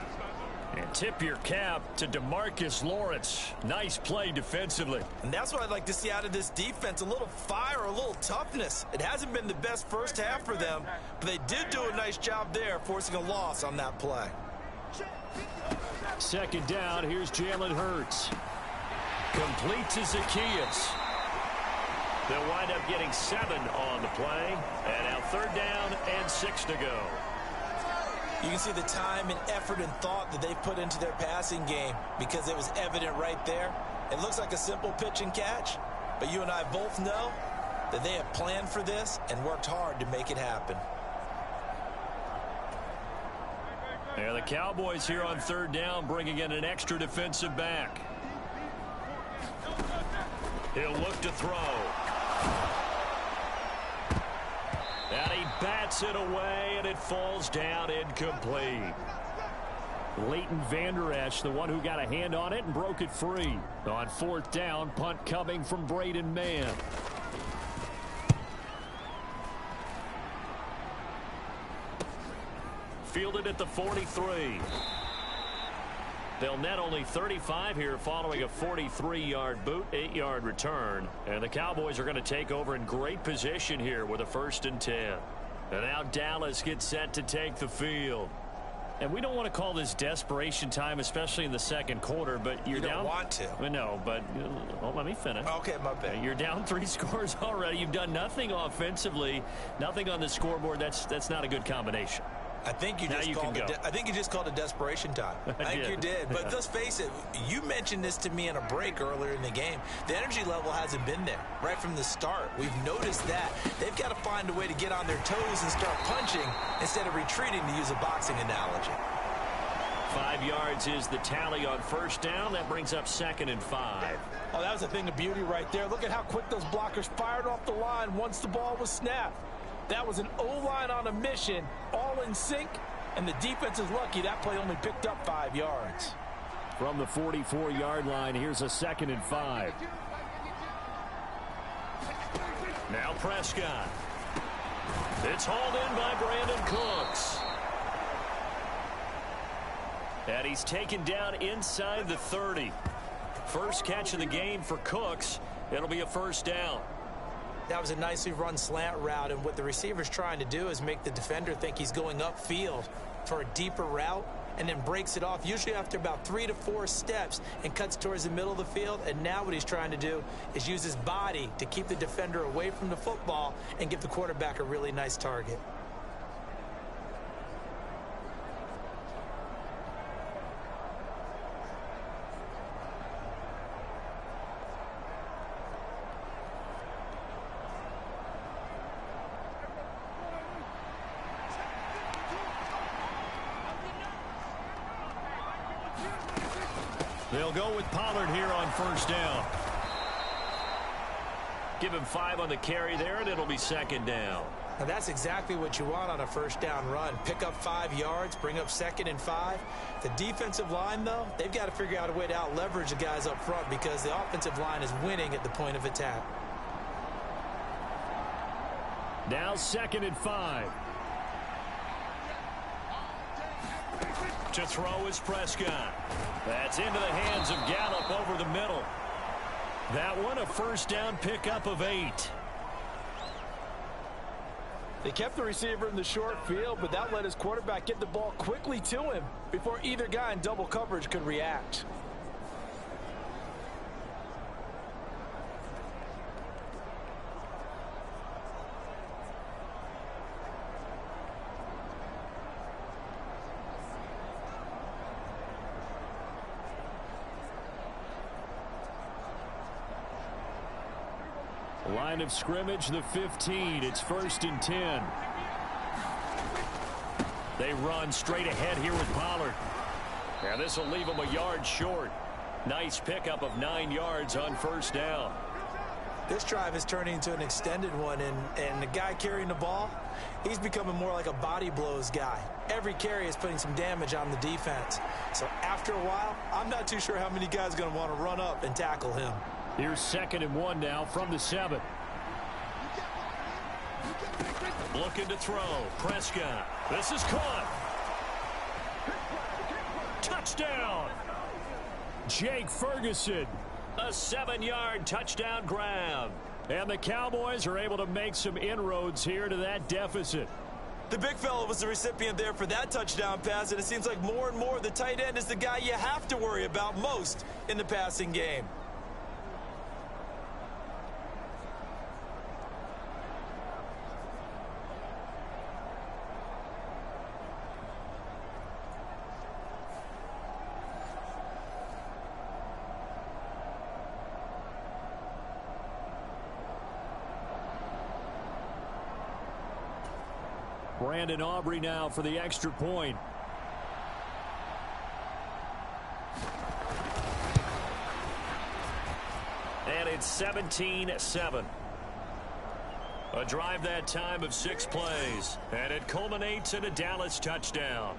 And tip your cap to DeMarcus Lawrence. Nice play defensively. And that's what I'd like to see out of this defense. A little fire, a little toughness. It hasn't been the best first half for them, but they did do a nice job there, forcing a loss on that play. 2nd down, here's Jalen Hurts. Complete to Zacchaeus. They'll wind up getting 7 on the play. And now 3rd down and 6 to go. You can see the time and effort and thought that they put into their passing game because it was evident right there. It looks like a simple pitch and catch, but you and I both know that they have planned for this and worked hard to make it happen. Yeah, the Cowboys here on 3rd down bringing in an extra defensive back. He'll look to throw. And he bats it away, and it falls down incomplete. Leighton Vander Esch, the one who got a hand on it and broke it free. On 4th down, punt coming from Braden Mann. Fielded at the 43. They'll net only 35 here following a 43-yard boot, 8-yard return. And the Cowboys are going to take over in great position here with a 1st and 10. And now Dallas gets set to take the field. And we don't want to call this desperation time, especially in the second quarter, but you're down. You don't want to. No, but let me finish. Okay, my bad. You're down 3 scores already. You've done nothing offensively, nothing on the scoreboard. That's not a good combination. I think you just called it desperation time. I think you did. But let's face it, you mentioned this to me in a break earlier in the game. The energy level hasn't been there right from the start. We've noticed that. They've got to find a way to get on their toes and start punching instead of retreating, to use a boxing analogy. 5 yards is the tally on 1st down. That brings up 2nd and 5. Oh, that was a thing of beauty right there. Look at how quick those blockers fired off the line once the ball was snapped. That was an O-line on a mission, all in sync, and the defense is lucky that play only picked up 5 yards. From the 44-yard line, here's a 2nd and 5. Now Prescott. It's hauled in by Brandon Cooks. And he's taken down inside the 30. First catch of the game for Cooks. It'll be a 1st down. That was a nicely run slant route, and what the receiver's trying to do is make the defender think he's going upfield for a deeper route and then breaks it off, usually after about 3 to 4 steps, and cuts towards the middle of the field. And now what he's trying to do is use his body to keep the defender away from the football and give the quarterback a really nice target. They'll go with Pollard here on 1st down. Give him 5 on the carry there, and it'll be 2nd down. Now that's exactly what you want on a 1st down run. Pick up 5 yards, bring up 2nd and 5. The defensive line, though, they've got to figure out a way to out-leverage the guys up front because the offensive line is winning at the point of attack. Now 2nd and 5. To throw is Prescott. That's into the hands of Gallup over the middle. That one a 1st down pickup of 8. They kept the receiver in the short field, but that let his quarterback get the ball quickly to him before either guy in double coverage could react. Line of scrimmage, the 15. It's 1st and 10. They run straight ahead here with Pollard. Now this will leave them a yard short. Nice pickup of 9 yards on 1st down. This drive is turning into an extended one, and the guy carrying the ball, he's becoming more like a body blows guy. Every carry is putting some damage on the defense. So after a while, I'm not too sure how many guys are going to want to run up and tackle him. Here's 2nd and 1 now from the 7. Looking to throw. Prescott. This is caught. Touchdown. Jake Ferguson. A 7-yard touchdown grab. And the Cowboys are able to make some inroads here to that deficit. The big fella was the recipient there for that touchdown pass, and it seems like more and more the tight end is the guy you have to worry about most in the passing game. N.O.R.A now for the extra point. And it's 17-7. A drive that time of 6 plays. And it culminates in a Dallas touchdown.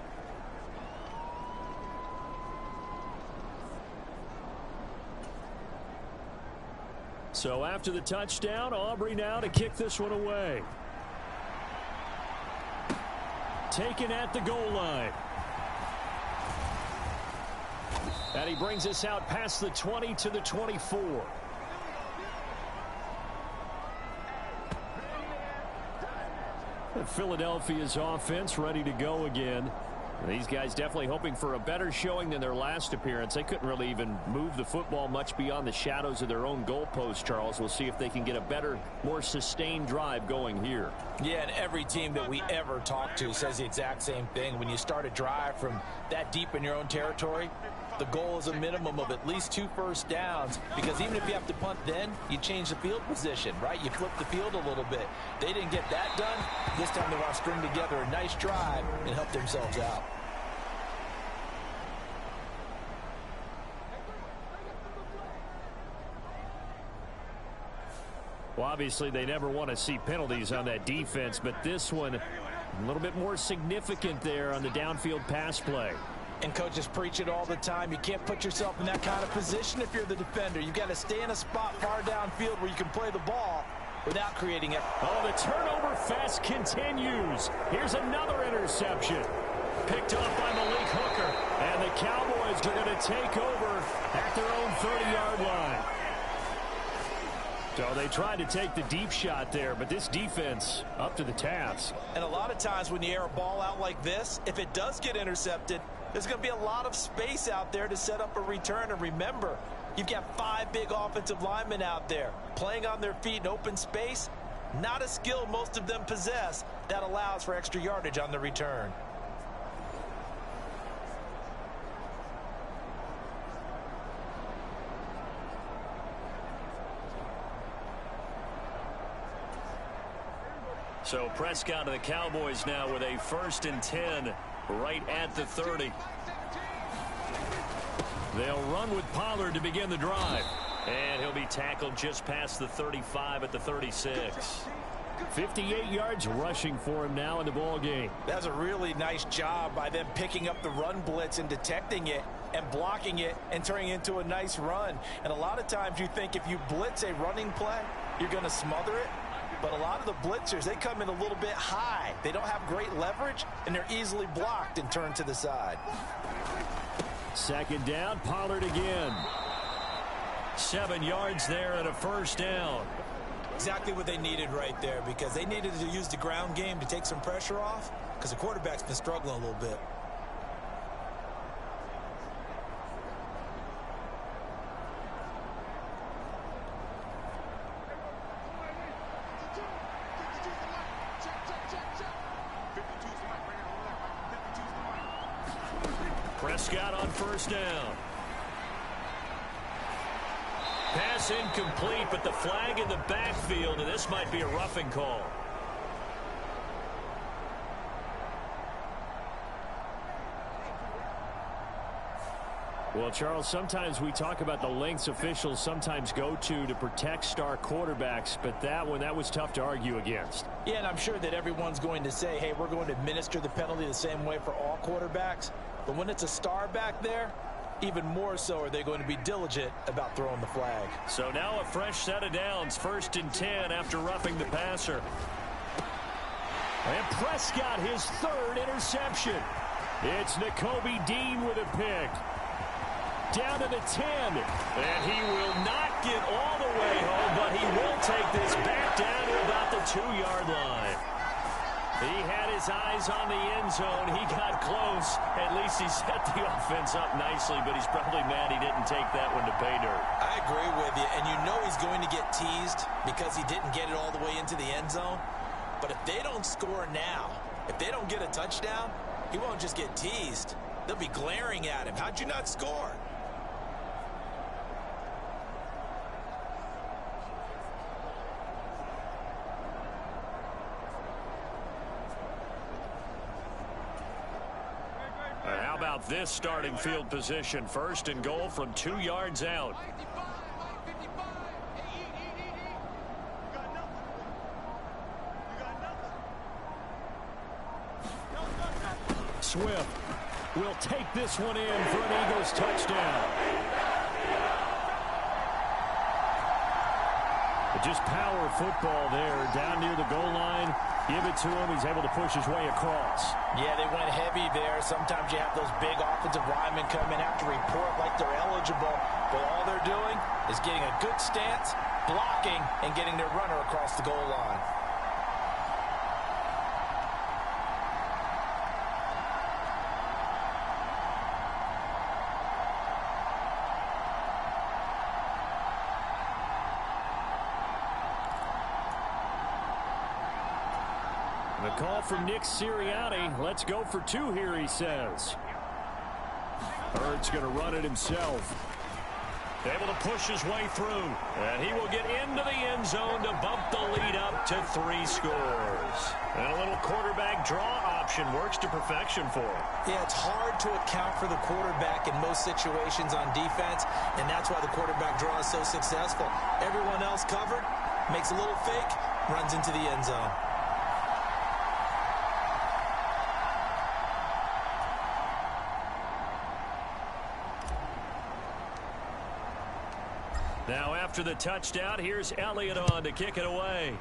So after the touchdown, N.O.R.A now to kick this one away. Taken at the goal line. And he brings us out past the 20 to the 24. Philadelphia's offense ready to go again. These guys definitely hoping for a better showing than their last appearance. They couldn't really even move the football much beyond the shadows of their own goalpost, Charles. We'll see if they can get a better, more sustained drive going here. Yeah, and every team that we ever talk to says the exact same thing. When you start a drive from that deep in your own territory, the goal is a minimum of at least 2 first downs, because even if you have to punt then, you change the field position, right? You flip the field a little bit. They didn't get that done. This time they want to string together a nice drive and help themselves out. Well, obviously they never want to see penalties on that defense, but this one a little bit more significant there on the downfield pass play. And coaches preach it all the time. You can't put yourself in that kind of position if you're the defender. You've got to stay in a spot far downfield where you can play the ball without creating it. Oh, the turnover fest continues. Here's another interception. Picked off by Malik Hooker. And the Cowboys are going to take over at their own 30-yard line. So they tried to take the deep shot there, but this defense up to the task. And a lot of times when you air a ball out like this, if it does get intercepted, there's going to be a lot of space out there to set up a return. And remember, you've got 5 big offensive linemen out there playing on their feet in open space. Not a skill most of them possess that allows for extra yardage on the return. So Prescott of the Cowboys now with a 1st and 10 right at the 30. They'll run with Pollard to begin the drive. And he'll be tackled just past the 35 at the 36. 58 yards rushing for him now in the ball game. That's a really nice job by them picking up the run blitz and detecting it and blocking it and turning it into a nice run. And a lot of times you think if you blitz a running play, you're going to smother it. But a lot of the blitzers, they come in a little bit high. They don't have great leverage, and they're easily blocked and turned to the side. 2nd down, Pollard again. 7 yards there and a 1st down. Exactly what they needed right there, because they needed to use the ground game to take some pressure off, because the quarterback's been struggling a little bit. Prescott on 1st down. Pass incomplete, but the flag in the backfield, and this might be a roughing call. Well, Charles, sometimes we talk about the lengths officials sometimes go to protect star quarterbacks, but that one, that was tough to argue against. Yeah, and I'm sure that everyone's going to say, hey, we're going to administer the penalty the same way for all quarterbacks. But when it's a star back there, even more so are they going to be diligent about throwing the flag. So now a fresh set of downs, 1st and 10 after roughing the passer. And Prescott, his 3rd interception. It's Nakobe Dean with a pick. Down to the 10. And he will not get all the way home, but he will take this back down to about the 2-yard line. He had his eyes on the end zone. He got close. At least he set the offense up nicely, but he's probably mad he didn't take that one to pay dirt. I agree with you, and you know he's going to get teased because he didn't get it all the way into the end zone. But if they don't score now, if they don't get a touchdown, he won't just get teased. They'll be glaring at him. How'd you not score? How about this starting field position? 1st and goal from 2 yards out. Swift will take this one in for an Eagles touchdown. Just power football there down near the goal line. Give it to him. He's able to push his way across. Yeah, they went heavy there. Sometimes you have those big offensive linemen come in, have to report like they're eligible, but all they're doing is getting a good stance, blocking, and getting their runner across the goal line. The call from Nick Sirianni. Let's go for two here, he says. Hurts going to run it himself. Able to push his way through. And he will get into the end zone to bump the lead up to 3 scores. And a little quarterback draw option works to perfection for him. Yeah, it's hard to account for the quarterback in most situations on defense, and that's why the quarterback draw is so successful. Everyone else covered, makes a little fake, runs into the end zone. Now after the touchdown, here's Elliott on to kick it away.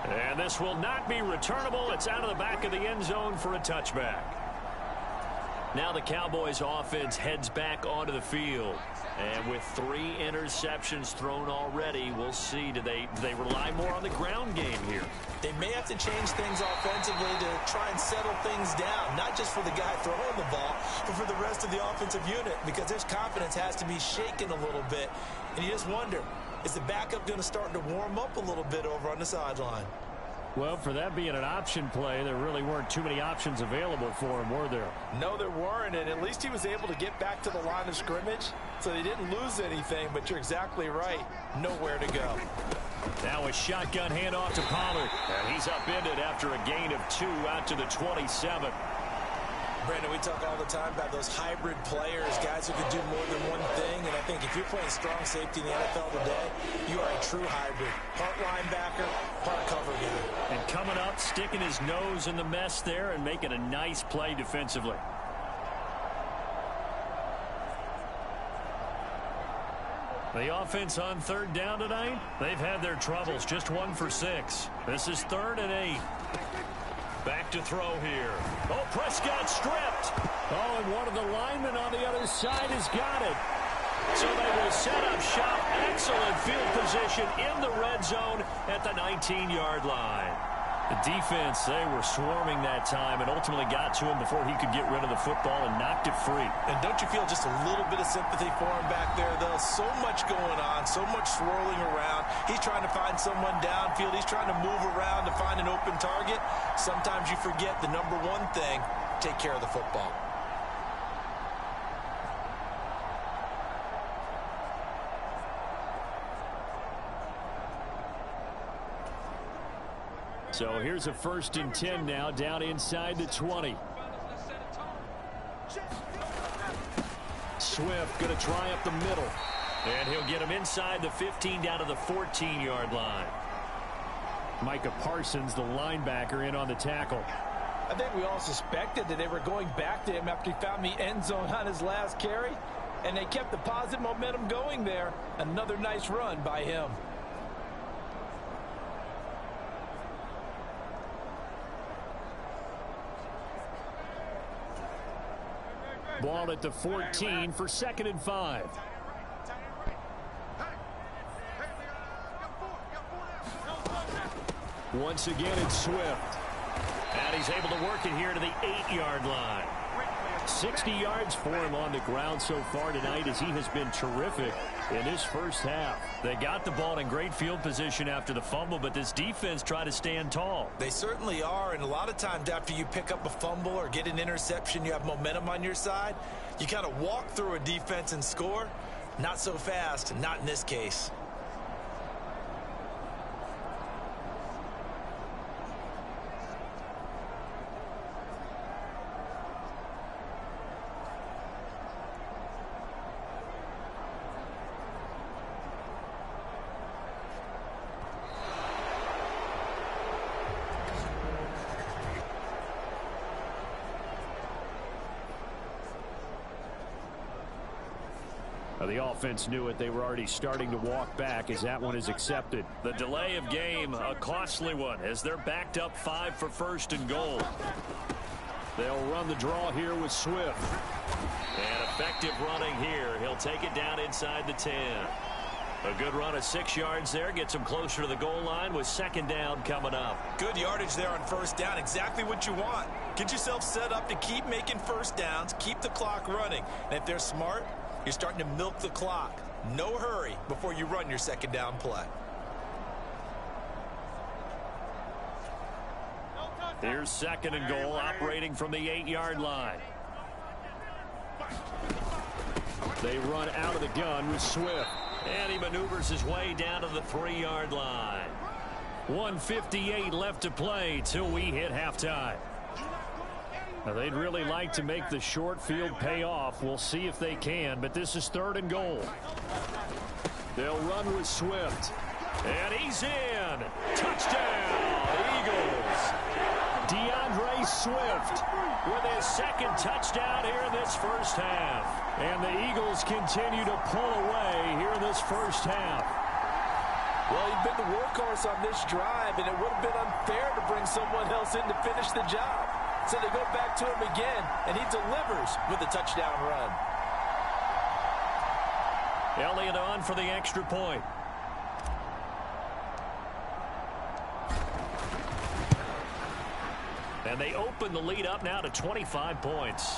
And this will not be returnable. It's out of the back of the end zone for a touchback. Now the Cowboys offense heads back onto the field. And with 3 interceptions thrown already, we'll see. Do they rely more on the ground game here? They may have to change things offensively to try and settle things down, not just for the guy throwing the ball, but for the rest of the offensive unit, because their confidence has to be shaken a little bit. And you just wonder, is the backup going to start to warm up a little bit over on the sideline? Well, for that being an option play, there really weren't too many options available for him, were there? No, there weren't, and at least he was able to get back to the line of scrimmage, so they didn't lose anything, but you're exactly right. Nowhere to go. Now a shotgun handoff to Pollard, and he's upended after a gain of 2 out to the 27. Brandon, we talk all the time about those hybrid players, guys who can do more than one thing, and I think if you're playing strong safety in the NFL today, you are a true hybrid. Part linebacker, part cover guy. And coming up, sticking his nose in the mess there and making a nice play defensively. The offense on 3rd down tonight, they've had their troubles, just 1 for 6. This is 3rd and 8. Back to throw here. Oh, Prescott stripped. Oh, and one of the linemen on the other side has got it. So they will set up shop. Excellent field position in the red zone at the 19-yard line. The defense, they were swarming that time and ultimately got to him before he could get rid of the football and knocked it free. And don't you feel just a little bit of sympathy for him back there, though? So much going on, so much swirling around. He's trying to find someone downfield. He's trying to move around to find an open target. Sometimes you forget the number one thing, take care of the football. So here's a 1st and 10 now, down inside the 20. Swift going to try up the middle. And he'll get him inside the 15 down to the 14-yard line. Micah Parsons, the linebacker, in on the tackle. I think we all suspected that they were going back to him after he found the end zone on his last carry. And they kept the positive momentum going there. Another nice run by him. Ball at the 14 for 2nd and 5. Once again, it's Swift. And he's able to work it here to the 8-yard line. 60 yards for him on the ground so far tonight as he has been terrific in his first half. They got the ball in great field position after the fumble, but this defense tried to stand tall. They certainly are, and a lot of times after you pick up a fumble or get an interception, you have momentum on your side. You kind of walk through a defense and score. Not so fast, not in this case. The offense knew it. They were already starting to walk back as that one is accepted. The delay of game, a costly one, as they're backed up 5 for first and goal. They'll run the draw here with Swift. And effective running here. He'll take it down inside the 10. A good run of 6 yards there. Gets him closer to the goal line with second down coming up. Good yardage there on first down. Exactly what you want. Get yourself set up to keep making first downs. Keep the clock running. And if they're smart, you're starting to milk the clock. No hurry before you run your second down play. Here's second and goal, operating from the 8-yard line. They run out of the gun with Swift. And he maneuvers his way down to the 3-yard line. 1:58 left to play till we hit halftime. Now, they'd really like to make the short field pay off. We'll see if they can, but this is third and goal. They'll run with Swift. And he's in. Touchdown, Eagles. DeAndre Swift with his second touchdown here in this first half. And the Eagles continue to pull away here in this first half. Well, he'd been the workhorse on this drive, and it would have been unfair to bring someone else in to finish the job. So they go back to him again, and he delivers with a touchdown run. Elliott on for the extra point. And they open the lead up now to 25 points.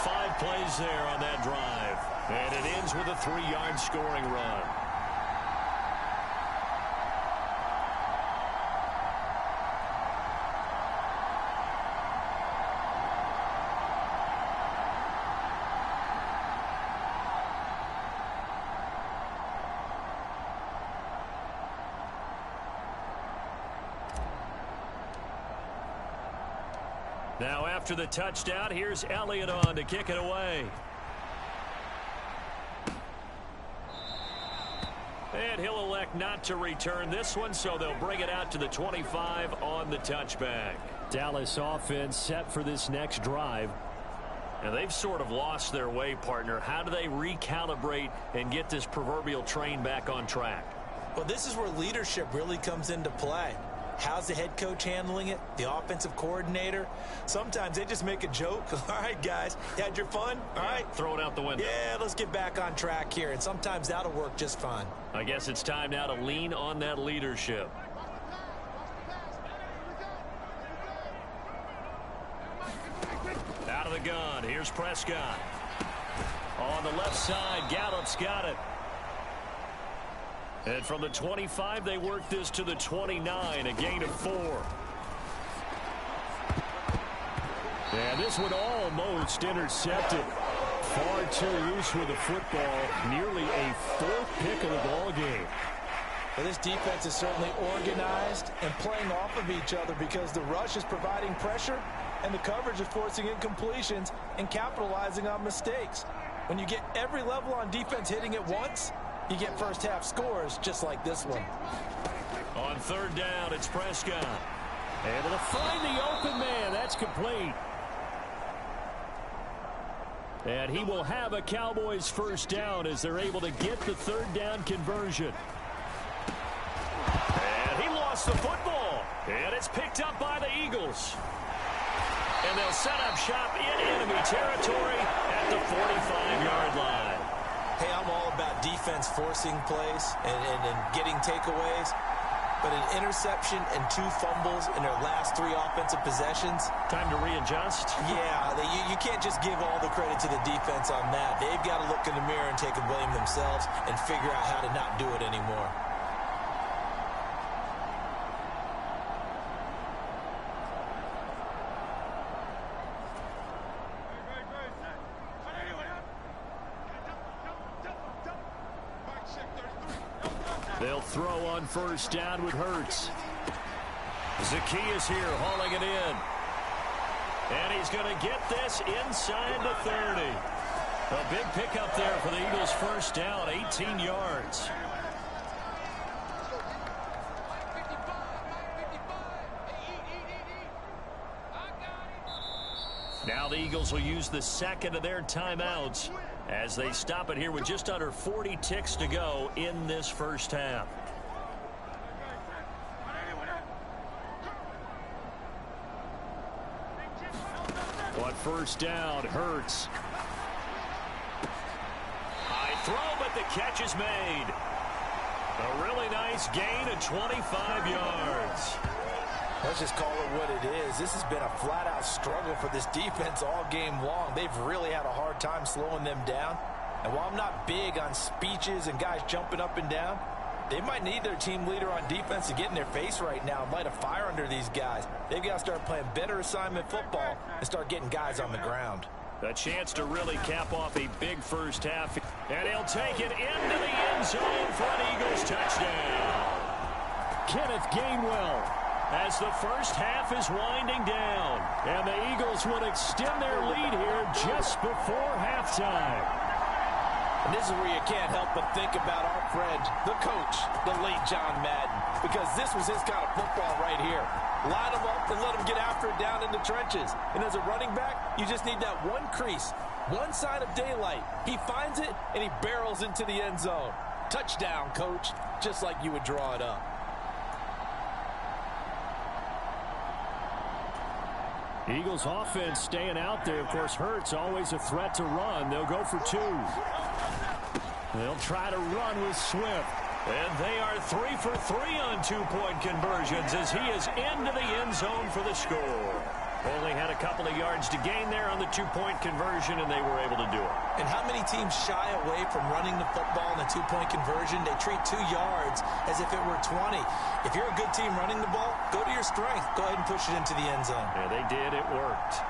5 plays there on that drive. And it ends with a 3-yard scoring run. Now after the touchdown, here's Elliott on to kick it away. And he'll elect not to return this one, so they'll bring it out to the 25 on the touchback. Dallas offense set for this next drive. And they've sort of lost their way, partner. How do they recalibrate and get this proverbial train back on track? Well, this is where leadership really comes into play. How's the head coach handling it? The offensive coordinator? Sometimes they just make a joke. All right, guys, you had your fun? All right. Throw it out the window. Yeah, let's get back on track here. And sometimes that'll work just fine. I guess it's time now to lean on that leadership. Out of the gun. Here's Prescott. On the left side, Gallup's got it. And from the 25, they work this to the 29, a gain of 4. And this one almost intercepted. Far too loose with the football. Nearly a 4th pick of the ball game. Well, this defense is certainly organized and playing off of each other because the rush is providing pressure and the coverage is forcing incompletions and capitalizing on mistakes. When you get every level on defense hitting at once, you get first half scores just like this one. On third down, it's Prescott. Able to find the open man. That's complete. And he will have a Cowboys first down as they're able to get the third down conversion. And he lost the football. And it's picked up by the Eagles. And they'll set up shop in enemy territory at the 45-yard line. Hey, I'm all about defense forcing plays and getting takeaways. But an interception and 2 fumbles in their last 3 offensive possessions. Time to readjust? Yeah, you can't just give all the credit to the defense on that. They've got to look in the mirror and take a blame themselves and figure out how to not do it anymore. They'll throw on first down with Hurts. Zacchaeus here hauling it in. And he's going to get this inside the 30. A big pickup there for the Eagles' first down, 18 yards. Now the Eagles will use the second of their timeouts as they stop it here with just under 40 ticks to go in this first half. On first down, Hurts. High throw, but the catch is made. A really nice gain of 25 yards. Let's just call it what it is. This has been a flat-out struggle for this defense all game long. They've really had a hard time slowing them down. And while I'm not big on speeches and guys jumping up and down, they might need their team leader on defense to get in their face right now and light a fire under these guys. They've got to start playing better assignment football and start getting guys on the ground. A chance to really cap off a big first half. And he'll take it into the end zone for an Eagles touchdown. Kenneth Gainwell as the first half is winding down. And the Eagles would extend their lead here just before halftime. And this is where you can't help but think about our friend, the coach, the late John Madden, because this was his kind of football right here. Line them up and let them get after it down in the trenches. And as a running back, you just need that one crease, one sign of daylight. He finds it, and he barrels into the end zone. Touchdown, coach, just like you would draw it up. Eagles offense staying out there. Of course, Hurts always a threat to run. They'll go for two. They'll try to run with Swift. And they are 3 for 3 on two-point conversions as he is into the end zone for the score. Only had a couple of yards to gain there on the two-point conversion, and they were able to do it. And how many teams shy away from running the football in a two-point conversion? They treat 2 yards as if it were 20. If you're a good team running the ball, go to your strength. Go ahead and push it into the end zone. Yeah, they did. It worked.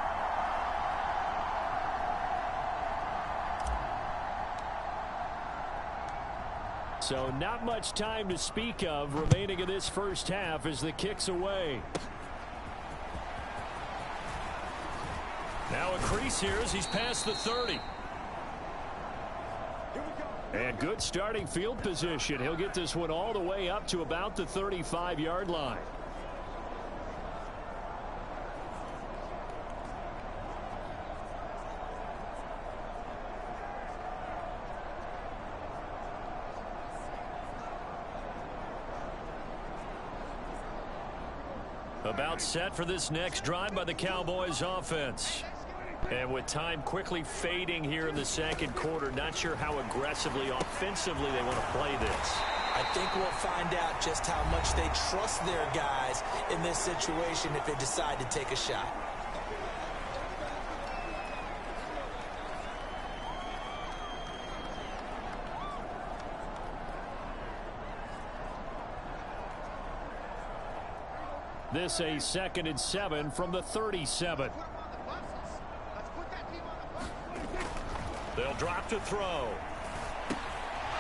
So not much time to speak of remaining in this first half as the kick's away. Now a crease here as he's past the 30. And good starting field position. He'll get this one all the way up to about the 35-yard line. About set for this next drive by the Cowboys offense. And with time quickly fading here in the second quarter, not sure how aggressively, offensively they want to play this. I think we'll find out just how much they trust their guys in this situation if they decide to take a shot. This a 2nd and 7 from the 37. They'll drop to throw.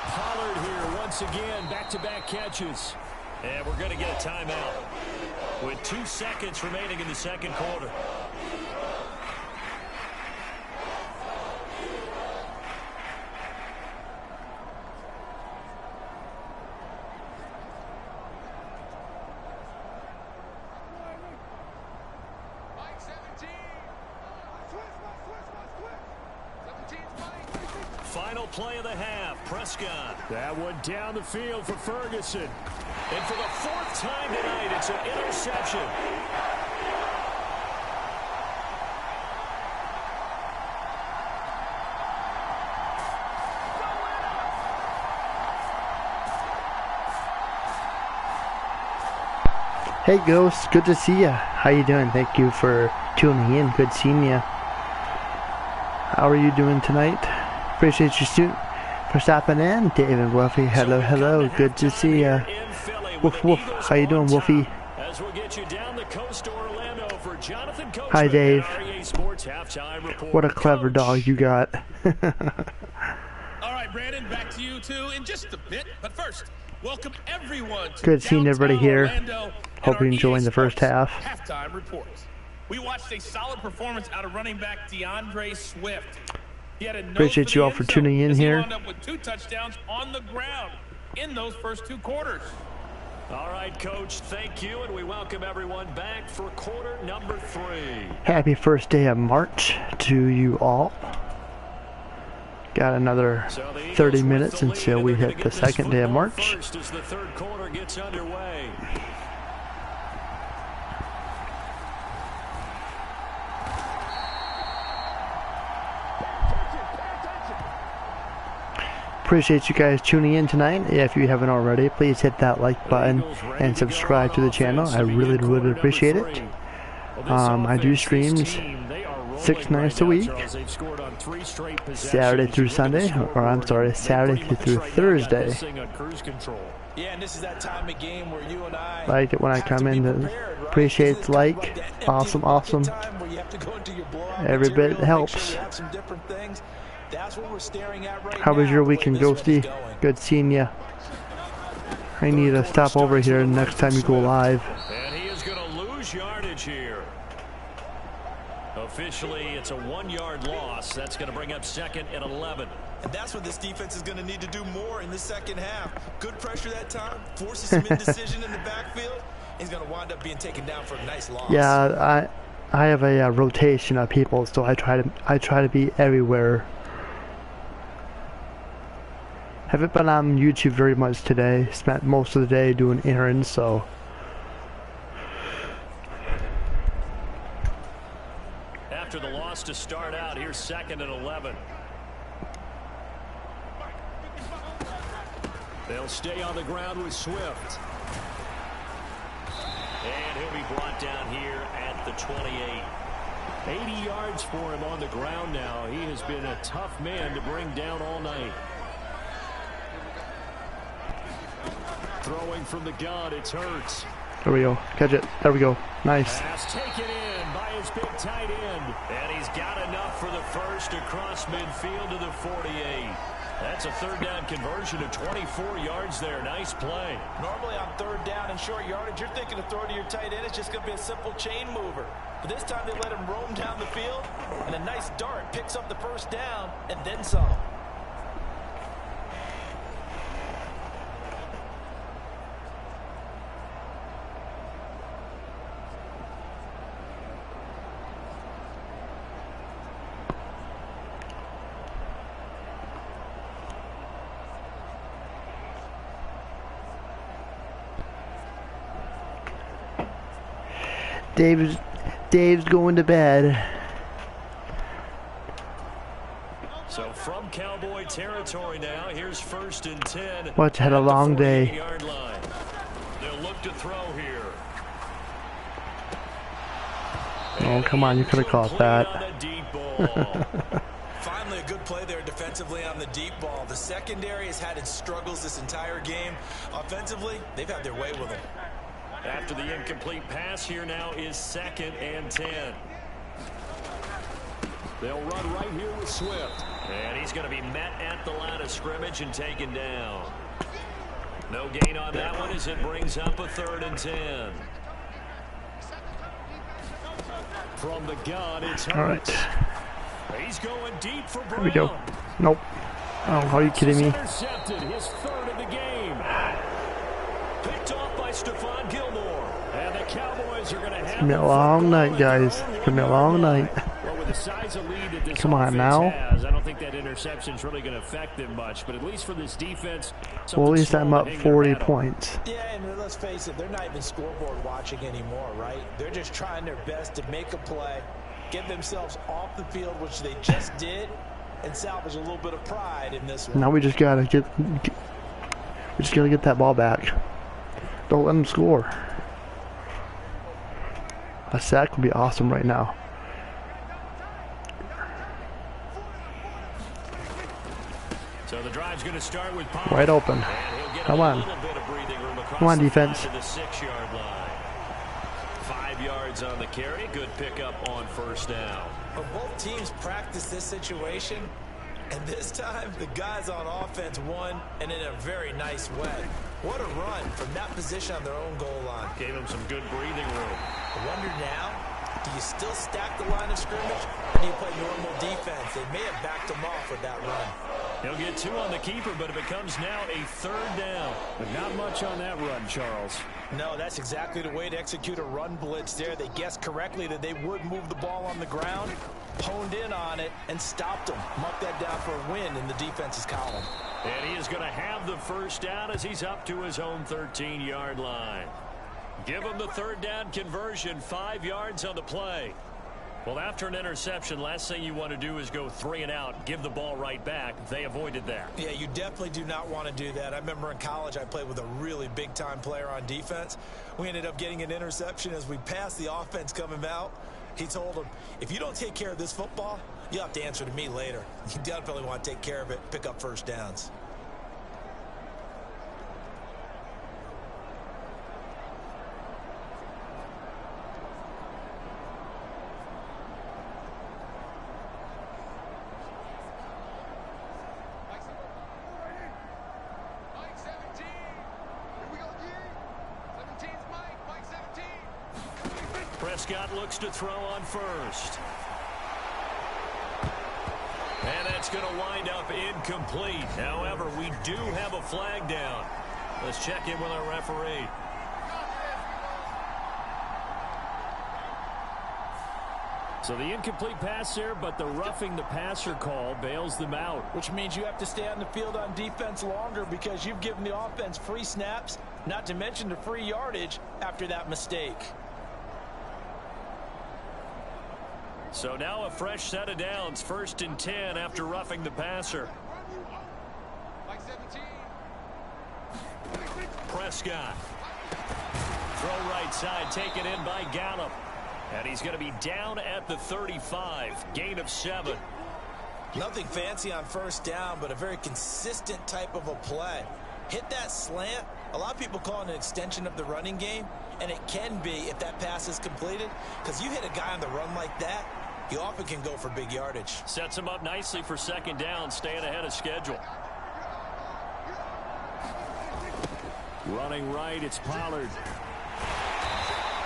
Pollard here once again, back-to-back catches. And we're going to get a timeout with 2 seconds remaining in the second quarter. Final play of the half, Prescott. That one down the field for Ferguson. And for the 4th time tonight, it's an interception. Hey Ghost, good to see ya. How you doing? Thank you for tuning in. Good seeing ya. How are you doing tonight? Appreciate you for stopping in. Dave and Wolfie, hello, hello. Good to see ya. Woof, woof. How you doing, Wolfie? Hi, Dave. What a clever dog you got. All right, Brandon, back to you two in just a bit. But first, welcome everyone to Good seeing everybody here. Hope you're enjoying the first half. Halftime report. We watched a solid performance out of running back DeAndre Swift. He had a Appreciate you all for tuning in here. He wound up with 2 touchdowns on the ground in those first 2 quarters. All right, Coach, thank you, and we welcome everyone back for quarter number 3. Happy first day of March to you all. Got another 30 minutes until we hit the second day of March. First as the third quarter gets underway. Appreciate you guys tuning in tonight. If you haven't already, please hit that like button and subscribe to the channel. I really appreciate it. I do streams 6 nights a week, Saturday through Sunday, or I'm sorry, Saturday through Thursday. Yeah, and this is that time of game where you and I like it when I come in. Appreciate the like. Awesome. Every bit helps. That's what we're staring at right now. How was your weekend, Ghosty? Good seeing ya. I need to stop over here next time you go live. And he is going to lose yardage here. Officially, it's a 1-yard loss. That's going to bring up 2nd and 11. And that's what this defense is going to need to do more in the second half. Good pressure that time, forces some indecision in the backfield. He's going to wind up being taken down for a nice loss. Yeah, I have a rotation of people, so I try to be everywhere. Haven't been on YouTube very much today. Spent most of the day doing errands, so. After the loss to start out, here's 2nd and 11. They'll stay on the ground with Swift. And he'll be brought down here at the 28. 80 yards for him on the ground now. He has been a tough man to bring down all night. Throwing from the gun, it's Hurts. There we go. Catch it. There we go. Nice. Pass taken in by his big tight end. And he's got enough for the first across midfield to the 48. That's a 3rd down conversion of 24 yards there. Nice play. Normally on 3rd down and short yardage, you're thinking of throwing to your tight end. It's just going to be a simple chain mover. But this time they let him roam down the field, and a nice dart picks up the 1st down and then some. Dave's going to bed. So from Cowboy territory now, here's 1st and 10. What's had a long day. They'll look to throw here. Oh, come on, you could have caught that. Finally, a good play there defensively on the deep ball. The secondary has had its struggles this entire game. Offensively, they've had their way with them. After the incomplete pass, here now is 2nd and 10. They'll run right here with Swift. And he's going to be met at the line of scrimmage and taken down. No gain on that one as it brings up a 3rd and 10. From the gun, it's Hurts. All right. He's going deep for Brown. Here we go. Nope. Oh, are you kidding me? Intercepted, his 3rd of the game. Picked off by Stephon Gilmore. And the Cowboys are going to have It's going to be a long night, guys. It's going to be a long night. Well, with the size of lead that this Come on now. has, I don't think that interception's really going to affect them much. But at least for this defense, Well, at least I'm up 40 points. points. Yeah, and let's face it, they're not even scoreboard watching anymore, right? They're just trying their best to make a play, get themselves off the field, which they just did, and salvage a little bit of pride in this one. Now we just gotta get that ball back. Don't let them score. A sack would be awesome right now. So the drive's going to start with Wide open. Come on. Come on, defense. To the 6-yard line. 5 yards on the carry. Good pickup on 1st down. But both teams practice this situation, and this time the guys on offense won, and in a very nice way. What a run from that position on their own goal line. Gave them some good breathing room. I wonder now, do you still stack the line of scrimmage, or do you play normal defense? They may have backed them off with that run. He'll get 2 on the keeper, but it becomes now a 3rd down. But not much on that run, Charles. No, that's exactly the way to execute a run blitz there. They guessed correctly that they would move the ball on the ground, honed in on it, and stopped them. Mark that down for a win in the defense's column. And he is going to have the 1st down as he's up to his own 13-yard line. Give him the 3rd down conversion, 5 yards on the play. Well, after an interception, last thing you want to do is go 3 and out, give the ball right back. They avoided that. Yeah, you definitely do not want to do that. I remember in college I played with a really big-time player on defense. We ended up getting an interception as we passed the offense coming out. He told him, if you don't take care of this football, you'll have to answer to me later. You definitely want to take care of it, pick up 1st downs. Prescott looks to throw on 1st. And that's going to wind up incomplete. However, we do have a flag down. Let's check in with our referee. So the incomplete pass there, but the roughing the passer call bails them out. Which means you have to stay on the field on defense longer because you've given the offense free snaps, not to mention the free yardage after that mistake. So now a fresh set of downs, 1st and 10 after roughing the passer. Prescott. Throw right side, taken in by Gallup. And he's going to be down at the 35, gain of 7. Nothing fancy on 1st down, but a very consistent type of a play. Hit that slant. A lot of people call it an extension of the running game, and it can be if that pass is completed, because you hit a guy on the run like that, he often can go for big yardage. Sets him up nicely for 2nd down, staying ahead of schedule. Running right, it's Pollard.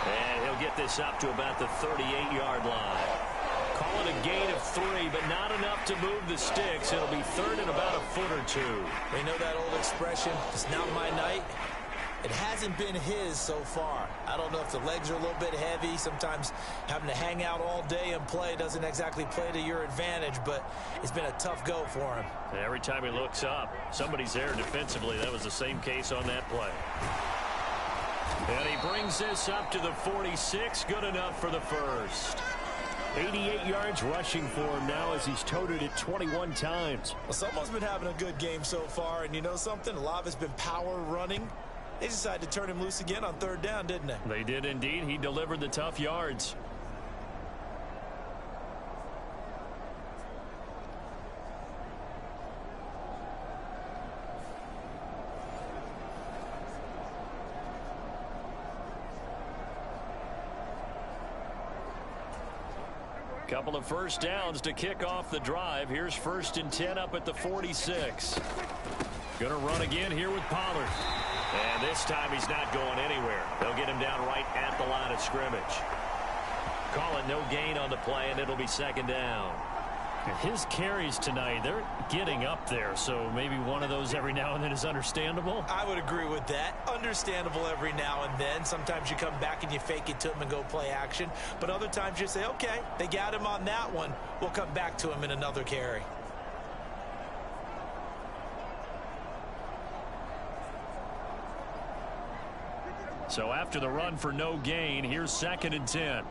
And he'll get this up to about the 38-yard line. Call it a gain of 3, but not enough to move the sticks. It'll be 3rd and about a foot or 2. They know that old expression, it's not my night. It hasn't been his so far. I don't know if the legs are a little bit heavy. Sometimes having to hang out all day and play doesn't exactly play to your advantage, but it's been a tough go for him. And every time he looks up, somebody's there defensively. That was the same case on that play. And he brings this up to the 46. Good enough for the 1st. 88 yards rushing for him now as he's toted it 21 times. Well, someone's been having a good game so far, and you know something? A lot of it's been power running. They decided to turn him loose again on 3rd down, didn't they? They did indeed. He delivered the tough yards. Couple of 1st downs to kick off the drive. Here's 1st and 10 up at the 46. Going to run again here with Pollard. And this time he's not going anywhere. They'll get him down right at the line of scrimmage. Call it no gain on the play, and it'll be 2nd down. His carries tonight, they're getting up there, so maybe one of those every now and then is understandable. I would agree with that. Understandable every now and then. Sometimes you come back and you fake it to him and go play action. But other times you say, okay, they got him on that one. We'll come back to him in another carry. So after the run for no gain, here's 2nd and 10.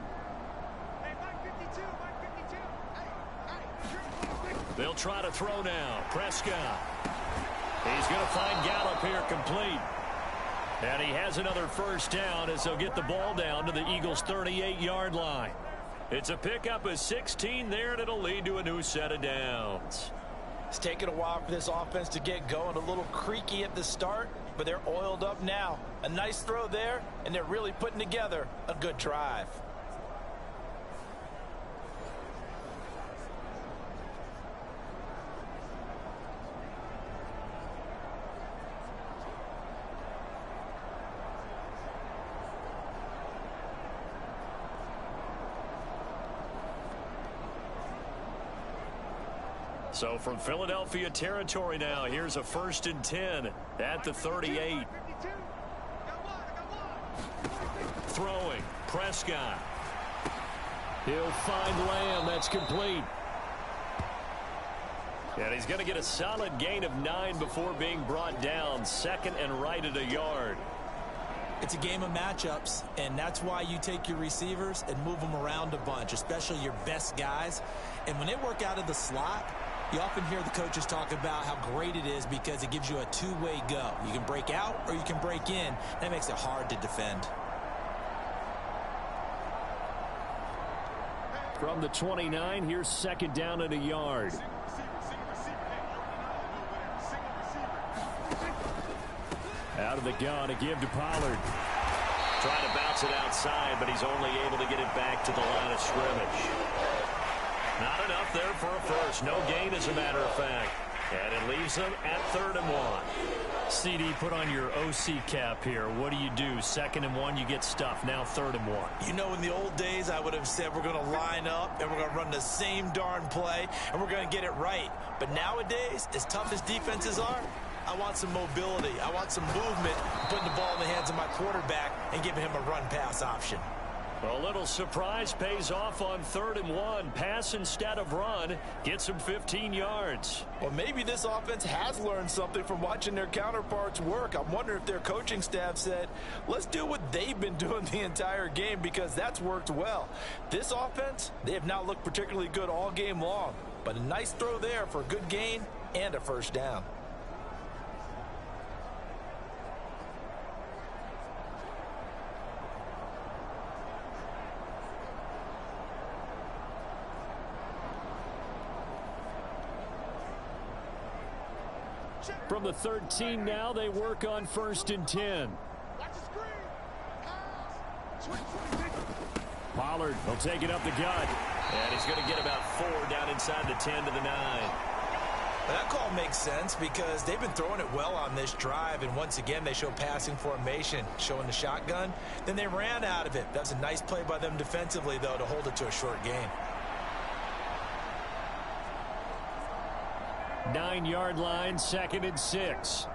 They'll try to throw now. Prescott. He's going to find Gallup here complete. And he has another 1st down as they'll get the ball down to the Eagles' 38-yard line. It's a pickup of 16 there, and it'll lead to a new set of downs. It's taken a while for this offense to get going. A little creaky at the start, but they're oiled up now. A nice throw there, and they're really putting together a good drive. So from Philadelphia territory now, here's a 1st and 10 at the 38. Throwing, Prescott. He'll find Lamb. That's complete. And he's going to get a solid gain of 9 before being brought down. 2nd and right at a yard. It's a game of matchups, and that's why you take your receivers and move them around a bunch, especially your best guys. And when they work out of the slot, you often hear the coaches talk about how great it is because it gives you a two-way go. You can break out or you can break in. That makes it hard to defend. From the 29, here's 2nd down at a yard. Out of the gun, a give to Pollard. Trying to bounce it outside, but he's only able to get it back to the line of scrimmage. Not enough there for a first. No gain, as a matter of fact. And it leaves them at 3rd and 1. CD, put on your OC cap here. What do you do? 2nd and 1, you get stuffed. Now 3rd and 1. You know, in the old days, I would have said we're going to line up and we're going to run the same darn play and we're going to get it right. But nowadays, as tough as defenses are, I want some mobility. I want some movement, putting the ball in the hands of my quarterback and giving him a run-pass option. A little surprise pays off on 3rd and 1. Pass instead of run. Gets him 15 yards. Well, maybe this offense has learned something from watching their counterparts work. I'm wondering if their coaching staff said, let's do what they've been doing the entire game because that's worked well. This offense, they have not looked particularly good all game long. But a nice throw there for a good gain and a 1st down. From the 13 now, they work on 1st and 10. Pollard will take it up the gut. And he's going to get about 4 down inside the 10 to the 9. That call makes sense because they've been throwing it well on this drive, and once again they show passing formation, showing the shotgun. Then they ran out of it. That was a nice play by them defensively, though, to hold it to a short gain. 9-yard line, 2nd and 6.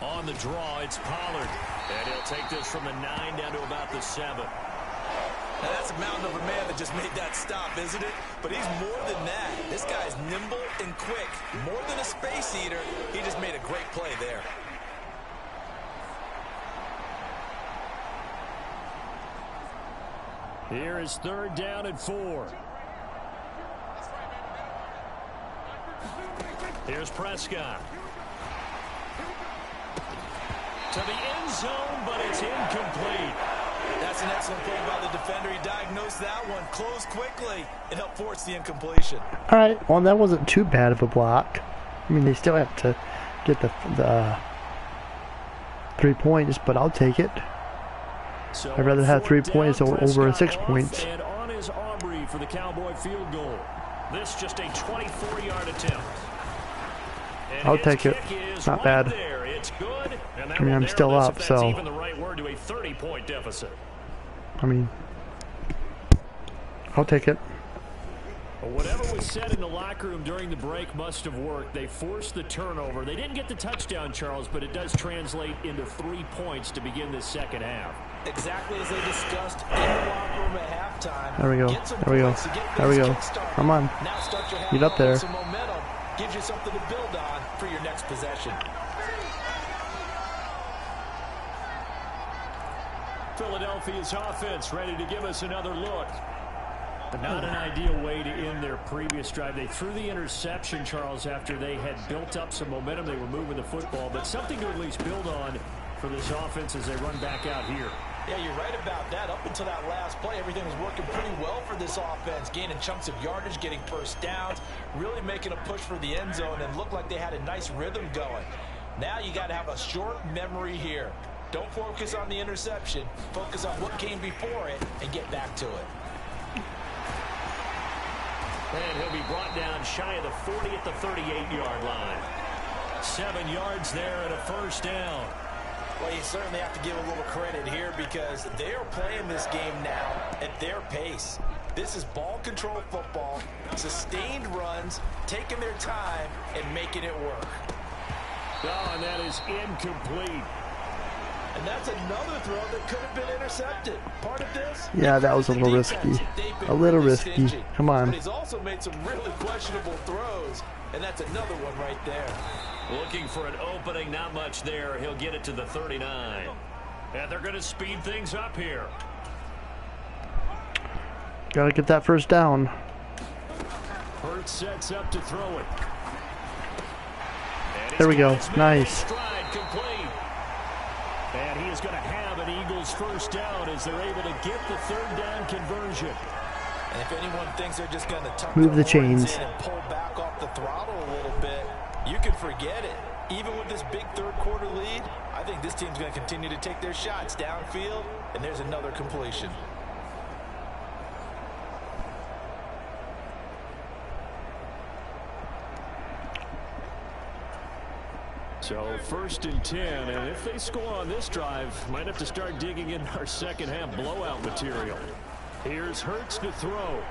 On the draw, it's Pollard. And he'll take this from the 9 down to about the 7. Now that's a mountain of a man that just made that stop, isn't it? But he's more than that. This guy's nimble and quick. More than a space eater, he just made a great play there. Here is 3rd down and 4. Here's Prescott. To the end zone, but it's incomplete. That's an excellent play by the defender. He diagnosed that one, closed quickly, and helped force the incompletion. All right, well, that wasn't too bad of a block. I mean, they still have to get the 3 points, but I'll take it. So I'd rather have 3 points over 6 points. And on is Aubrey for the Cowboy field goal. This just a 24-yard attempt. And I'll take it. Not bad. There. It's good. And I mean, I'm still up, so. Even the right word to a 30-point deficit. I mean, I'll take it. Well, whatever was said in the locker room during the break must have worked. They forced the turnover. They didn't get the touchdown, Charles, but it does translate into 3 points to begin this second half. Exactly as they discussed in the locker room at halftime. There we go. There we go. There we go. Come on. Now start your half Get up there. some momentum. Gives you something to build on for your next possession. Philadelphia's offense ready to give us another look. But not an ideal way to end their previous drive. They threw the interception, Charles, after they had built up some momentum. They were moving the football, but something to at least build on for this offense as they run back out here. Yeah, you're right about that. Up until that last play, everything was working pretty well for this offense, gaining chunks of yardage, getting first downs, really making a push for the end zone, and looked like they had a nice rhythm going. Now you got to have a short memory here. Don't focus on the interception. Focus on what came before it and get back to it. And he'll be brought down shy of the 40 at the 38-yard line. 7 yards there and a first down. Well, you certainly have to give a little credit here because they are playing this game now at their pace. This is ball control football, sustained runs, taking their time, and making it work. Oh, and that is incomplete. And that's another throw that could have been intercepted. Part of this? Yeah, that was a little risky. A little risky. Come on. But he's also made some really questionable throws, and that's another one right there. Looking for an opening, not much there. He'll get it to the 39. And they're going to speed things up here. Gotta get that first down. Hurts sets up to throw it. There we go. Nice. And he is going to have an Eagles first down as they're able to get the third down conversion. And if anyone thinks they're just going to tuck move the chains and pull back off the throttle a little bit, you can forget it. Even with this big third quarter lead, I think this team's going to continue to take their shots downfield, and there's another completion. So 1st and 10, and if they score on this drive, might have to start digging in our second half blowout material. Here's Hurts to throw.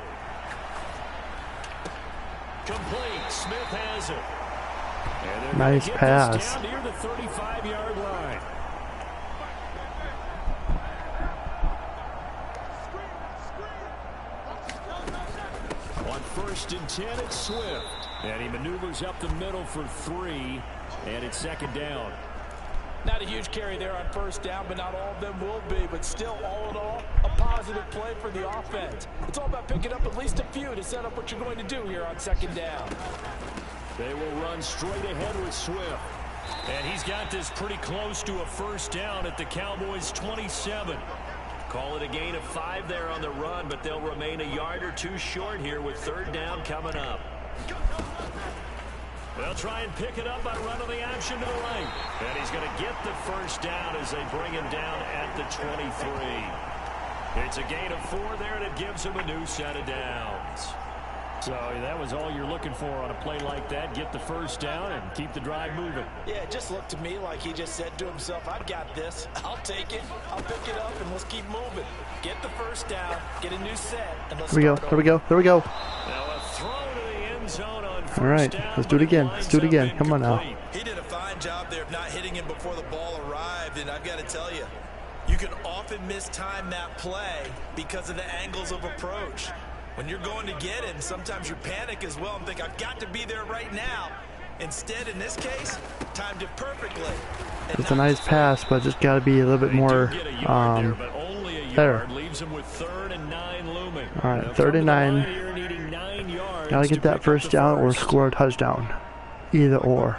Complete. Smith has it. And nice pass. Down near the 35-yard line. On 1st and 10, it's Swift. And he maneuvers up the middle for 3. And it's 2nd down. Not a huge carry there on 1st down, but not all of them will be. But still, all in all, a positive play for the offense. It's all about picking up at least a few to set up what you're going to do here on 2nd down. They will run straight ahead with Swift. And he's got this pretty close to a 1st down at the Cowboys' 27. Call it a gain of 5 there on the run, but they'll remain a yard or 2 short here with 3rd down coming up. They'll try and pick it up by running the option to the right. And he's going to get the 1st down as they bring him down at the 23. It's a gain of 4 there, and it gives him a new set of downs. So that was all you're looking for on a play like that. Get the 1st down and keep the drive moving. Yeah, it just looked to me like he just said to himself, I've got this. I'll take it. I'll pick it up, and let's keep moving. Get the 1st down, get a new set, and let's There we go. start There we go. There we go. Now a throw to the end zone on 1st All right. down, Let's do it again. Let's do it again. Come on now. He did a fine job there of not hitting him before the ball arrived, and I've got to tell you, you can often mistime that play because of the angles of approach. When you're going to get it, and sometimes you panic as well and think, I've got to be there right now. Instead, in this case, timed it perfectly. It's a nice pass, but just got to be a little bit more there. Leaves him with 3rd and 9 looming. All right, 3rd and 9. Got to get that 1st down or score a touchdown. Either or.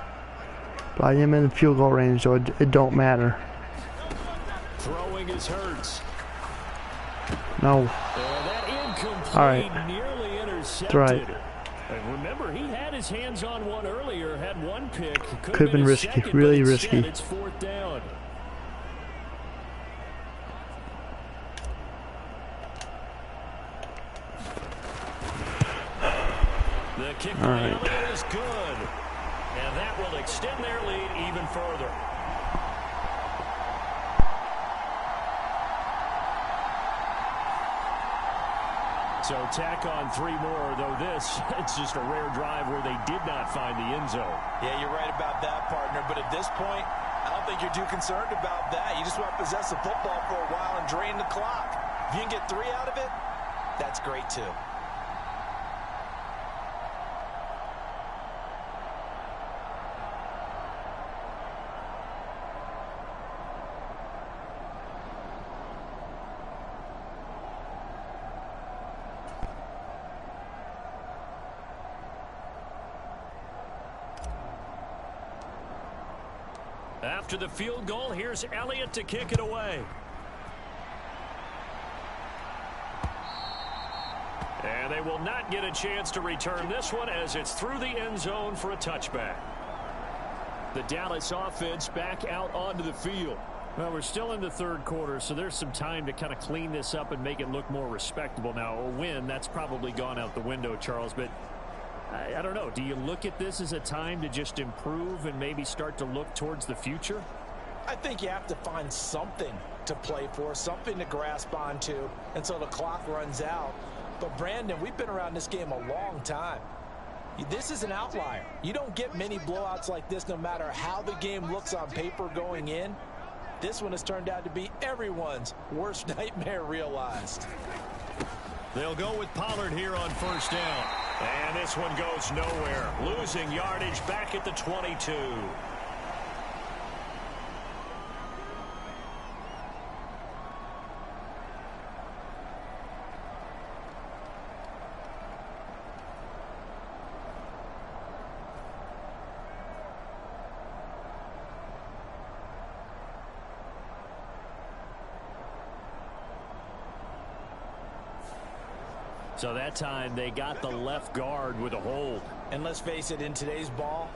But I am in field goal range, so it don't matter. Throwing is Hurts. No. All right. Nearly intercepted. That's right. And remember, he had his hands on one earlier, had 1 pick. Could have been risky, second, really risky. It's 4th down. The kick by Elliott is good. And that will extend their lead even further. So tack on 3 more, though it's just a rare drive where they did not find the end zone. Yeah, you're right about that, partner. But at this point, I don't think you're too concerned about that. You just want to possess the football for a while and drain the clock. If you can get 3 out of it, that's great too. After the field goal, here's Elliott to kick it away. And they will not get a chance to return this one as it's through the end zone for a touchback. The Dallas offense back out onto the field. Well, we're still in the 3rd quarter, so there's some time to kind of clean this up and make it look more respectable. Now, a win, that's probably gone out the window, Charles, but I don't know. Do you look at this as a time to just improve and maybe start to look towards the future? I think you have to find something to play for, something to grasp onto until the clock runs out. But, Brandon, we've been around this game a long time. This is an outlier. You don't get many blowouts like this no matter how the game looks on paper going in. This one has turned out to be everyone's worst nightmare realized. They'll go with Pollard here on first down. And this one goes nowhere. Losing yardage back at the 22. So that time they got the left guard with a hold. And let's face it, in today's ball,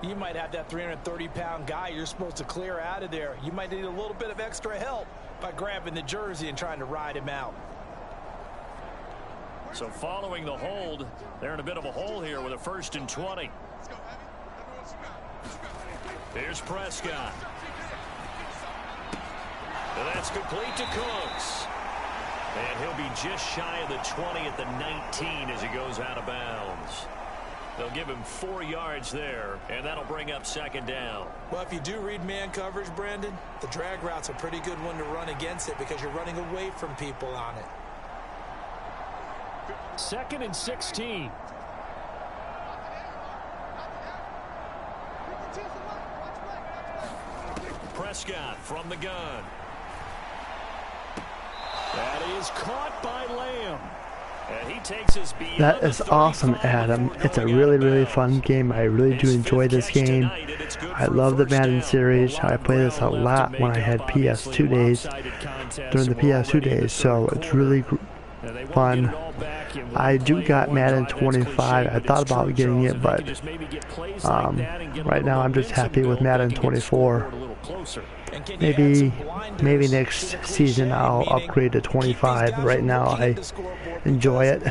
you might have that 330-pound guy you're supposed to clear out of there. You might need a little bit of extra help by grabbing the jersey and trying to ride him out. So following the hold, they're in a bit of a hole here with a 1st and 20. Here's Prescott. And that's complete to Cooks. And he'll be just shy of the 20 at the 19 as he goes out of bounds. They'll give him 4 yards there, and that'll bring up 2nd down. Well, if you do read man coverage, Brandon, the drag route's a pretty good one to run against it because you're running away from people on it. 2nd and 16. Prescott from the gun. That is caught by Lamb. And he takes us beyond. That is awesome, Adam. It's a really, really fun game. I really do enjoy this game. I love the Madden series. I play this a lot when I had PS2 days, during the PS2 days, so it's really fun. I do got Madden 25. I thought about getting it, but right now I'm just happy with Madden 24. Maybe next season I'll upgrade to 25. Right now I enjoy it.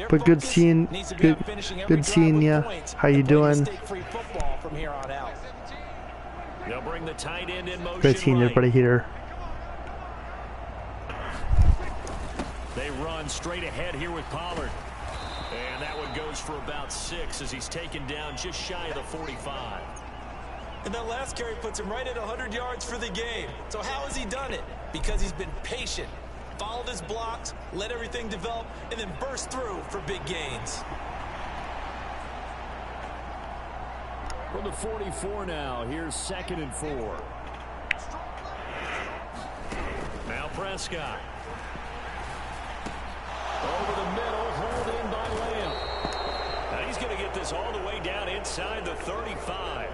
But good seeing you. How you doing? Good seeing everybody here. They run straight ahead here with Pollard. And that one goes for about 6 as he's taken down just shy of the 45. And that last carry puts him right at 100 yards for the game. So how has he done it? Because he's been patient, followed his blocks, let everything develop, and then burst through for big gains. From the 44 now, here's 2nd and 4. Now Prescott. Over the middle, hauled in by Lamb. Now he's going to get this all the way down inside the 35.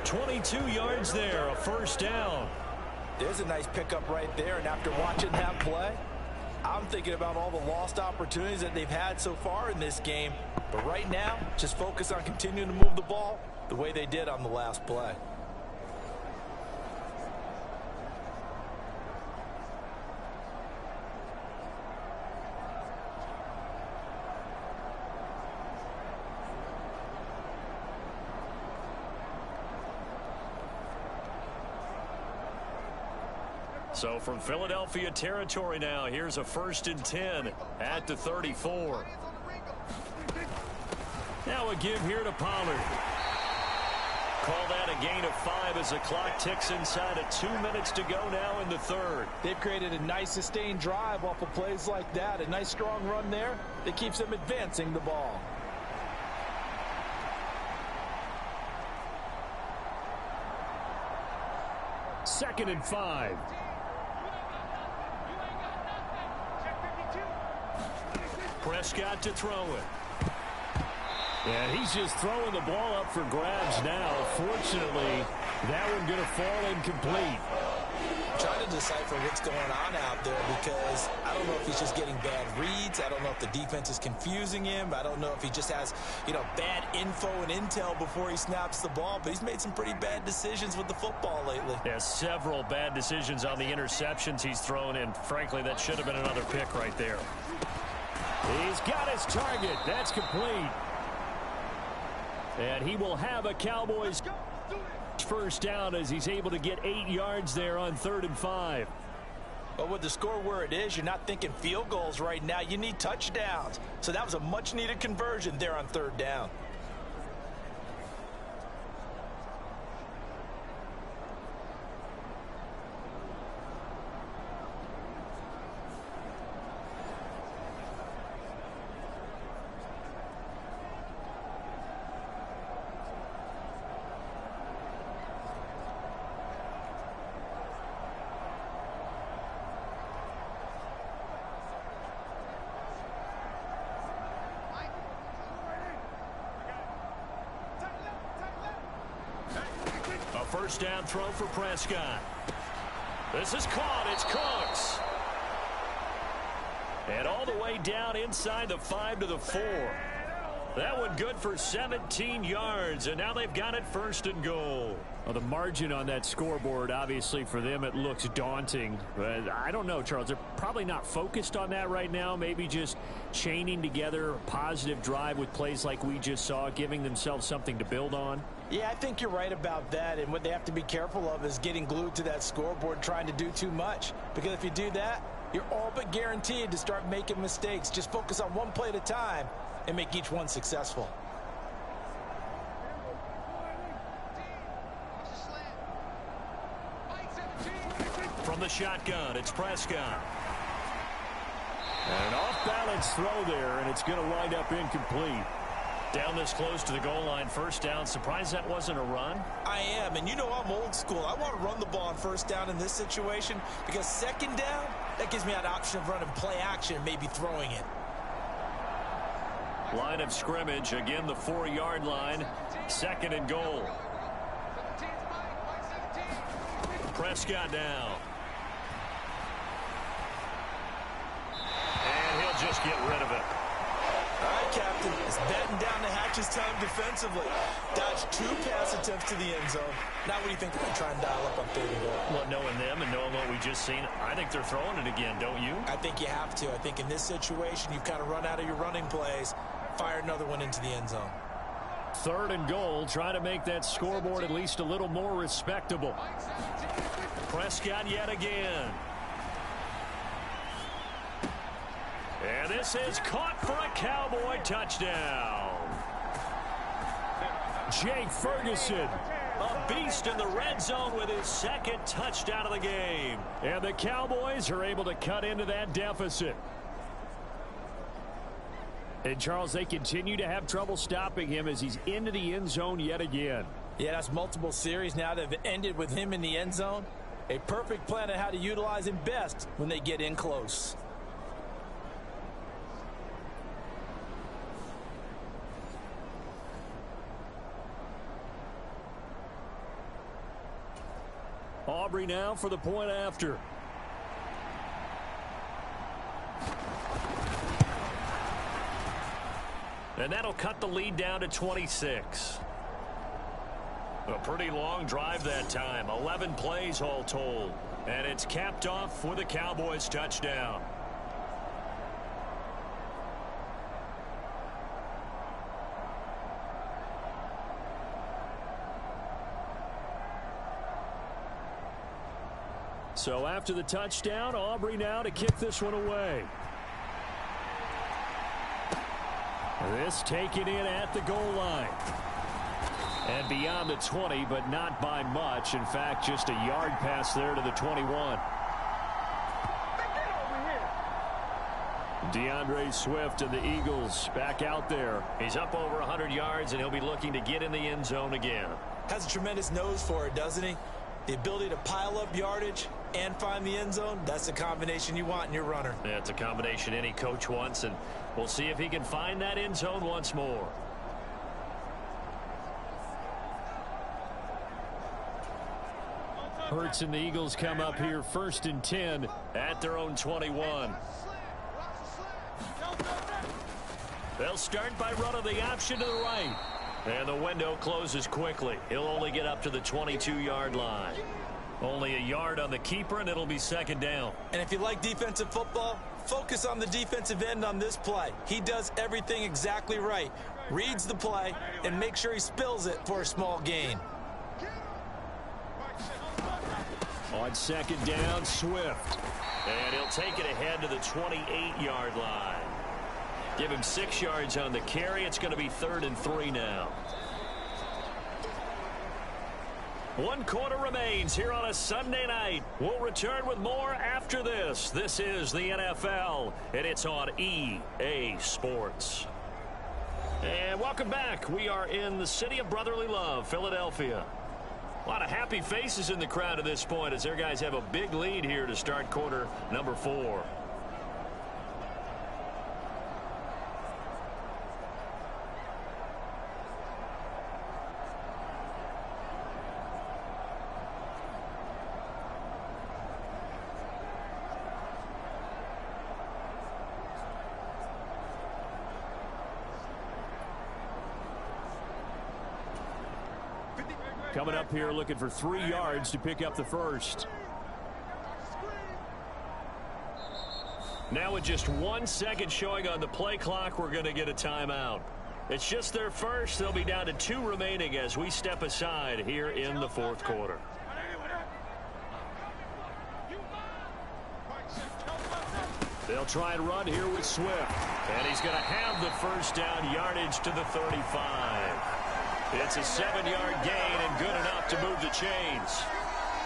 22 yards there, a 1st down. There's a nice pickup right there, and after watching that play, I'm thinking about all the lost opportunities that they've had so far in this game. But right now, just focus on continuing to move the ball the way they did on the last play. So from Philadelphia territory now, here's a 1st and 10 at the 34. Now a give here to Pollard. Call that a gain of 5 as the clock ticks inside of 2 minutes to go now in the 3rd. They've created a nice sustained drive off of plays like that. A nice strong run there that keeps them advancing the ball. Second and 5. Prescott to throw it. And he's just throwing the ball up for grabs now. Fortunately, that one going to fall incomplete. I'm trying to decipher what's going on out there because I don't know if he's just getting bad reads. I don't know if the defense is confusing him. I don't know if he just has, bad info and intel before he snaps the ball. But he's made some pretty bad decisions with the football lately. Yeah, several bad decisions on the interceptions he's thrown in. Frankly, that should have been another pick right there. He's got his target. That's complete. And he will have a Cowboys first down as he's able to get 8 yards there on 3rd and 5. But with the score where it is, you're not thinking field goals right now. You need touchdowns. So that was a much-needed conversion there on 3rd down. First down throw for Prescott. This is caught. It's Cooks. And all the way down inside the 5 to the 4. That one good for 17 yards, and now they've got it 1st and goal. Well, the margin on that scoreboard, obviously for them, it looks daunting. But I don't know, Charles. They're probably not focused on that right now. Maybe just chaining together a positive drive with plays like we just saw, giving themselves something to build on. Yeah, I think you're right about that. And what they have to be careful of is getting glued to that scoreboard, trying to do too much. Because if you do that, you're all but guaranteed to start making mistakes. Just focus on one play at a time and make each one successful. From the shotgun, it's Prescott. An off-balance throw there, and it's going to wind up incomplete. Down this close to the goal line, 1st down. Surprised that wasn't a run? I am, and you know I'm old school. I want to run the ball on 1st down in this situation because 2nd down, that gives me that option of running play action and maybe throwing it. Line of scrimmage, again the 4-yard line. 2nd and goal. Prescott down. And he'll just get rid of it. All right, Captain, it's batting down the hatches time defensively. Dodged 2 pass attempts to the end zone. Now what do you think they're going to try and dial up on 3rd and goal? Well, knowing them and knowing what we just seen, I think they're throwing it again, don't you? I think you have to. I think in this situation, you've kind of run out of your running plays. Fire another one into the end zone. 3rd and goal, trying to make that scoreboard at least a little more respectable. Prescott yet again. And this is caught for a Cowboy touchdown. Jake Ferguson, a beast in the red zone with his 2nd touchdown of the game. And the Cowboys are able to cut into that deficit. And, Charles, they continue to have trouble stopping him as he's into the end zone yet again. Yeah, that's multiple series now that have ended with him in the end zone. A perfect plan on how to utilize him best when they get in close. Aubrey now for the point after. And that'll cut the lead down to 26. A pretty long drive that time. 11 plays all told. And it's capped off with a Cowboys touchdown. So after the touchdown, Aubrey now to kick this one away. This taken in at the goal line. And beyond the 20, but not by much. In fact, just a yard pass there to the 21. DeAndre Swift and the Eagles back out there. He's up over 100 yards, and he'll be looking to get in the end zone again. Has a tremendous nose for it, doesn't he? The ability to pile up yardage and find the end zone, that's the combination you want in your runner. Yeah, it's a combination any coach wants, and we'll see if he can find that end zone once more. Hurts and the Eagles come up here 1st and 10 at their own 21. They'll start by running the option to the right. And the window closes quickly. He'll only get up to the 22-yard line. Only a yard on the keeper, and it'll be 2nd down. And if you like defensive football, focus on the defensive end on this play. He does everything exactly right. Reads the play and makes sure he spills it for a small gain. On second down, Swift. And he'll take it ahead to the 28-yard line. Give him 6 yards on the carry. It's going to be 3rd and 3 now. 1 quarter remains here on a Sunday night. We'll return with more after this. This is the NFL, and it's on EA Sports. And welcome back. We are in the city of brotherly love, Philadelphia. A lot of happy faces in the crowd at this point as their guys have a big lead here to start quarter number 4. Coming up here looking for 3 yards to pick up the first. Now with just 1 second showing on the play clock, we're going to get a timeout. It's just their first. They'll be down to 2 remaining as we step aside here in the 4th quarter. They'll try and run here with Swift. And he's going to have the first down yardage to the 35. It's a 7-yard gain and good enough to move the chains.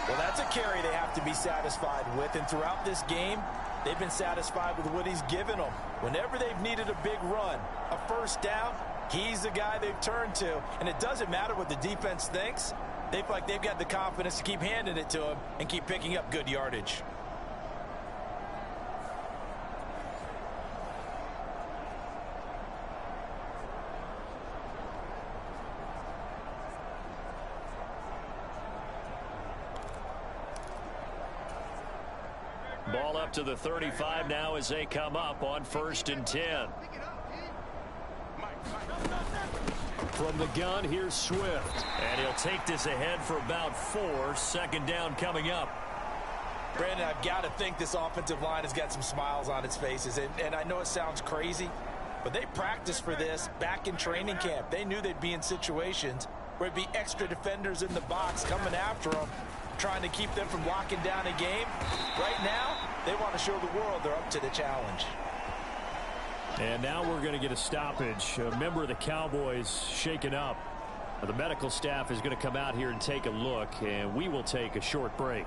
Well, that's a carry they have to be satisfied with. And throughout this game, they've been satisfied with what he's given them. Whenever they've needed a big run, a first down, he's the guy they've turned to. And it doesn't matter what the defense thinks. They feel like they've got the confidence to keep handing it to him and keep picking up good yardage. Ball up to the 35 now as they come up on 1st and 10. From the gun, here's Swift. And he'll take this ahead for about 4. 2nd down coming up. Brandon, I've got to think this offensive line has got some smiles on its faces. And I know it sounds crazy, but they practiced for this back in training camp. They knew they'd be in situations where it'd be extra defenders in the box coming after them, trying to keep them from locking down a game. Right now, they want to show the world they're up to the challenge. And now we're going to get a stoppage. A member of the Cowboys shaken up. The medical staff is going to come out here and take a look, and we will take a short break.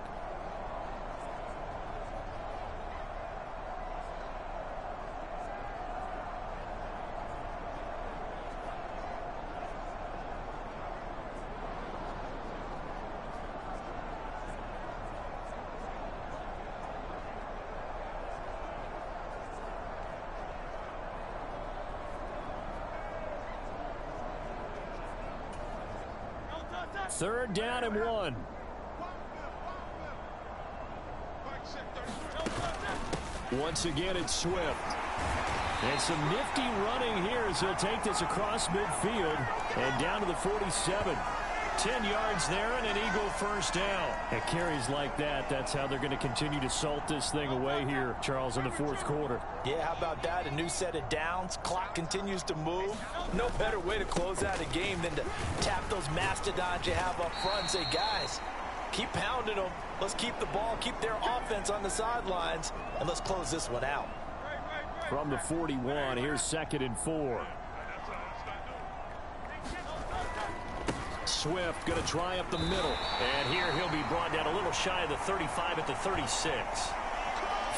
Third down and 1. Once again, it's Swift. And some nifty running here as he'll take this across midfield and down to the 47. 10 yards there and an Eagle first down. At carries like that, that's how they're going to continue to salt this thing away here, Charles, in the 4th quarter. Yeah, how about that? A new set of downs. Clock continues to move. No better way to close out a game than to tap those mastodons you have up front and say, guys, keep pounding them. Let's keep the ball, keep their offense on the sidelines, and let's close this one out. From the 41, here's 2nd and 4. Swift going to try up the middle. And here he'll be brought down a little shy of the 35 at the 36.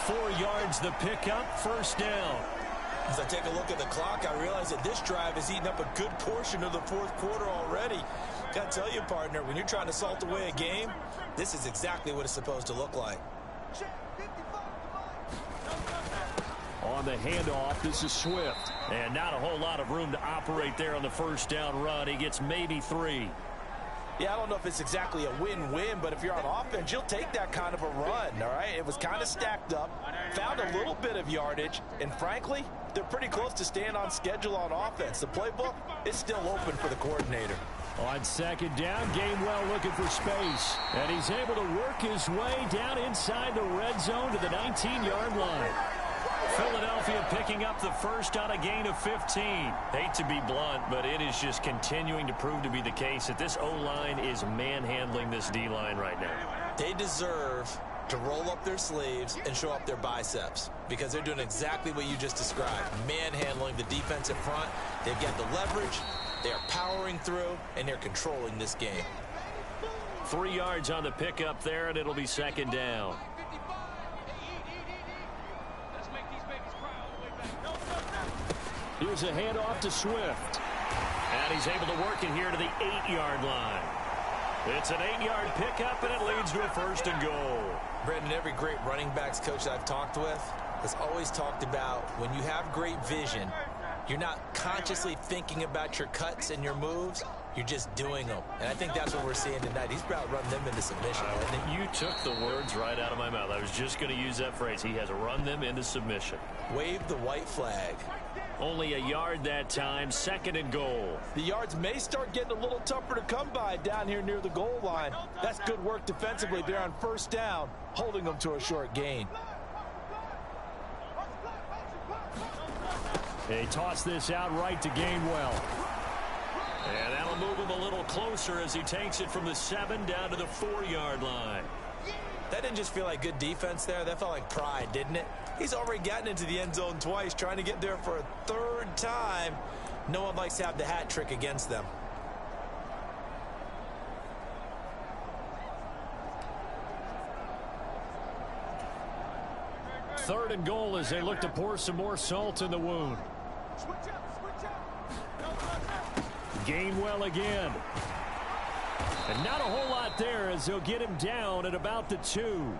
4 yards the pickup, first down. As I take a look at the clock, I realize that this drive has eaten up a good portion of the 4th quarter already. Got to tell you, partner, when you're trying to salt away a game, this is exactly what it's supposed to look like. On the handoff, this is Swift. And not a whole lot of room to operate there on the first down run. He gets maybe 3. Yeah, I don't know if it's exactly a win-win, but if you're on offense, you'll take that kind of a run, all right? It was kind of stacked up, found a little bit of yardage, and frankly, they're pretty close to staying on schedule on offense. The playbook is still open for the coordinator. On 2nd down, Gainwell looking for space. And he's able to work his way down inside the red zone to the 19-yard line. Philadelphia picking up the first on a gain of 15. Hate to be blunt, but it is just continuing to prove to be the case that this O-line is manhandling this D-line right now. They deserve to roll up their sleeves and show up their biceps because they're doing exactly what you just described. Manhandling the defensive front. They've got the leverage. They are powering through, and they're controlling this game. 3 yards on the pickup there, and it'll be second down. Here's a handoff to Swift. And he's able to work it here to the 8-yard line. It's an 8-yard pickup, and it leads to a 1st and goal. Brandon, every great running backs coach that I've talked with has always talked about when you have great vision, you're not consciously thinking about your cuts and your moves. You're just doing them. And I think that's what we're seeing tonight. He's about to run them into submission. I think you took the words right out of my mouth. I was just going to use that phrase. He has run them into submission. Wave the white flag. Only a yard that time, 2nd and goal. The yards may start getting a little tougher to come by down here near the goal line. That's good work defensively there on 1st down, holding them to a short gain. They toss this out right to Gainwell. And that'll move him a little closer as he takes it from the 7 down to the 4-yard line. That didn't just feel like good defense there. That felt like pride, didn't it? He's already gotten into the end zone twice, trying to get there for a 3rd time. No one likes to have the hat trick against them. Third and goal as they look to pour some more salt in the wound. Gainwell again. And not a whole lot there as they'll get him down at about the 2.